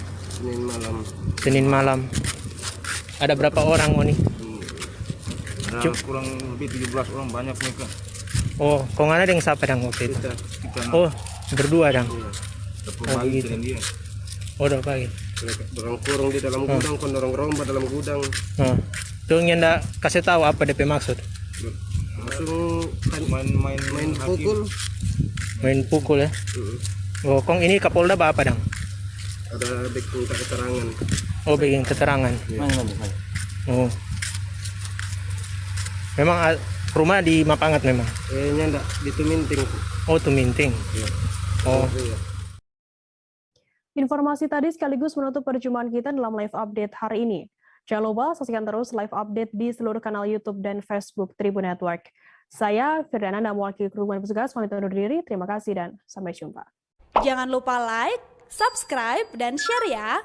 Senin malam. Ada berapa orang, Oni? Ada kurang lebih 17 orang, banyak mereka. Oh, kok nggak ada yang siapa dang waktu itu? Oh, berdua dang. Oh, gitu. Oh, udah pagi. Dorong kurung di dalam gudang, dorong romba dalam gudang. Tuh nyanda kasih tahu apa DP maksud? Langsung main pukul. Main pukul ya? Oh, kong ini Kapolda apa dang? Ada bikin keterangan. Oh, bikin keterangan. Ya. Oh. Memang rumah di Mapangat memang? Nyanda di Tuminting. Oh, Tuminting. Ya. Oh. Informasi tadi sekaligus menutup perjumpaan kita dalam live update hari ini. Jangan lupa saksikan terus live update di seluruh kanal YouTube dan Facebook Tribun Network. Saya Firdana dan mewakili kru petugas pamit undur diri. Terima kasih dan sampai jumpa. Jangan lupa like, subscribe, dan share ya.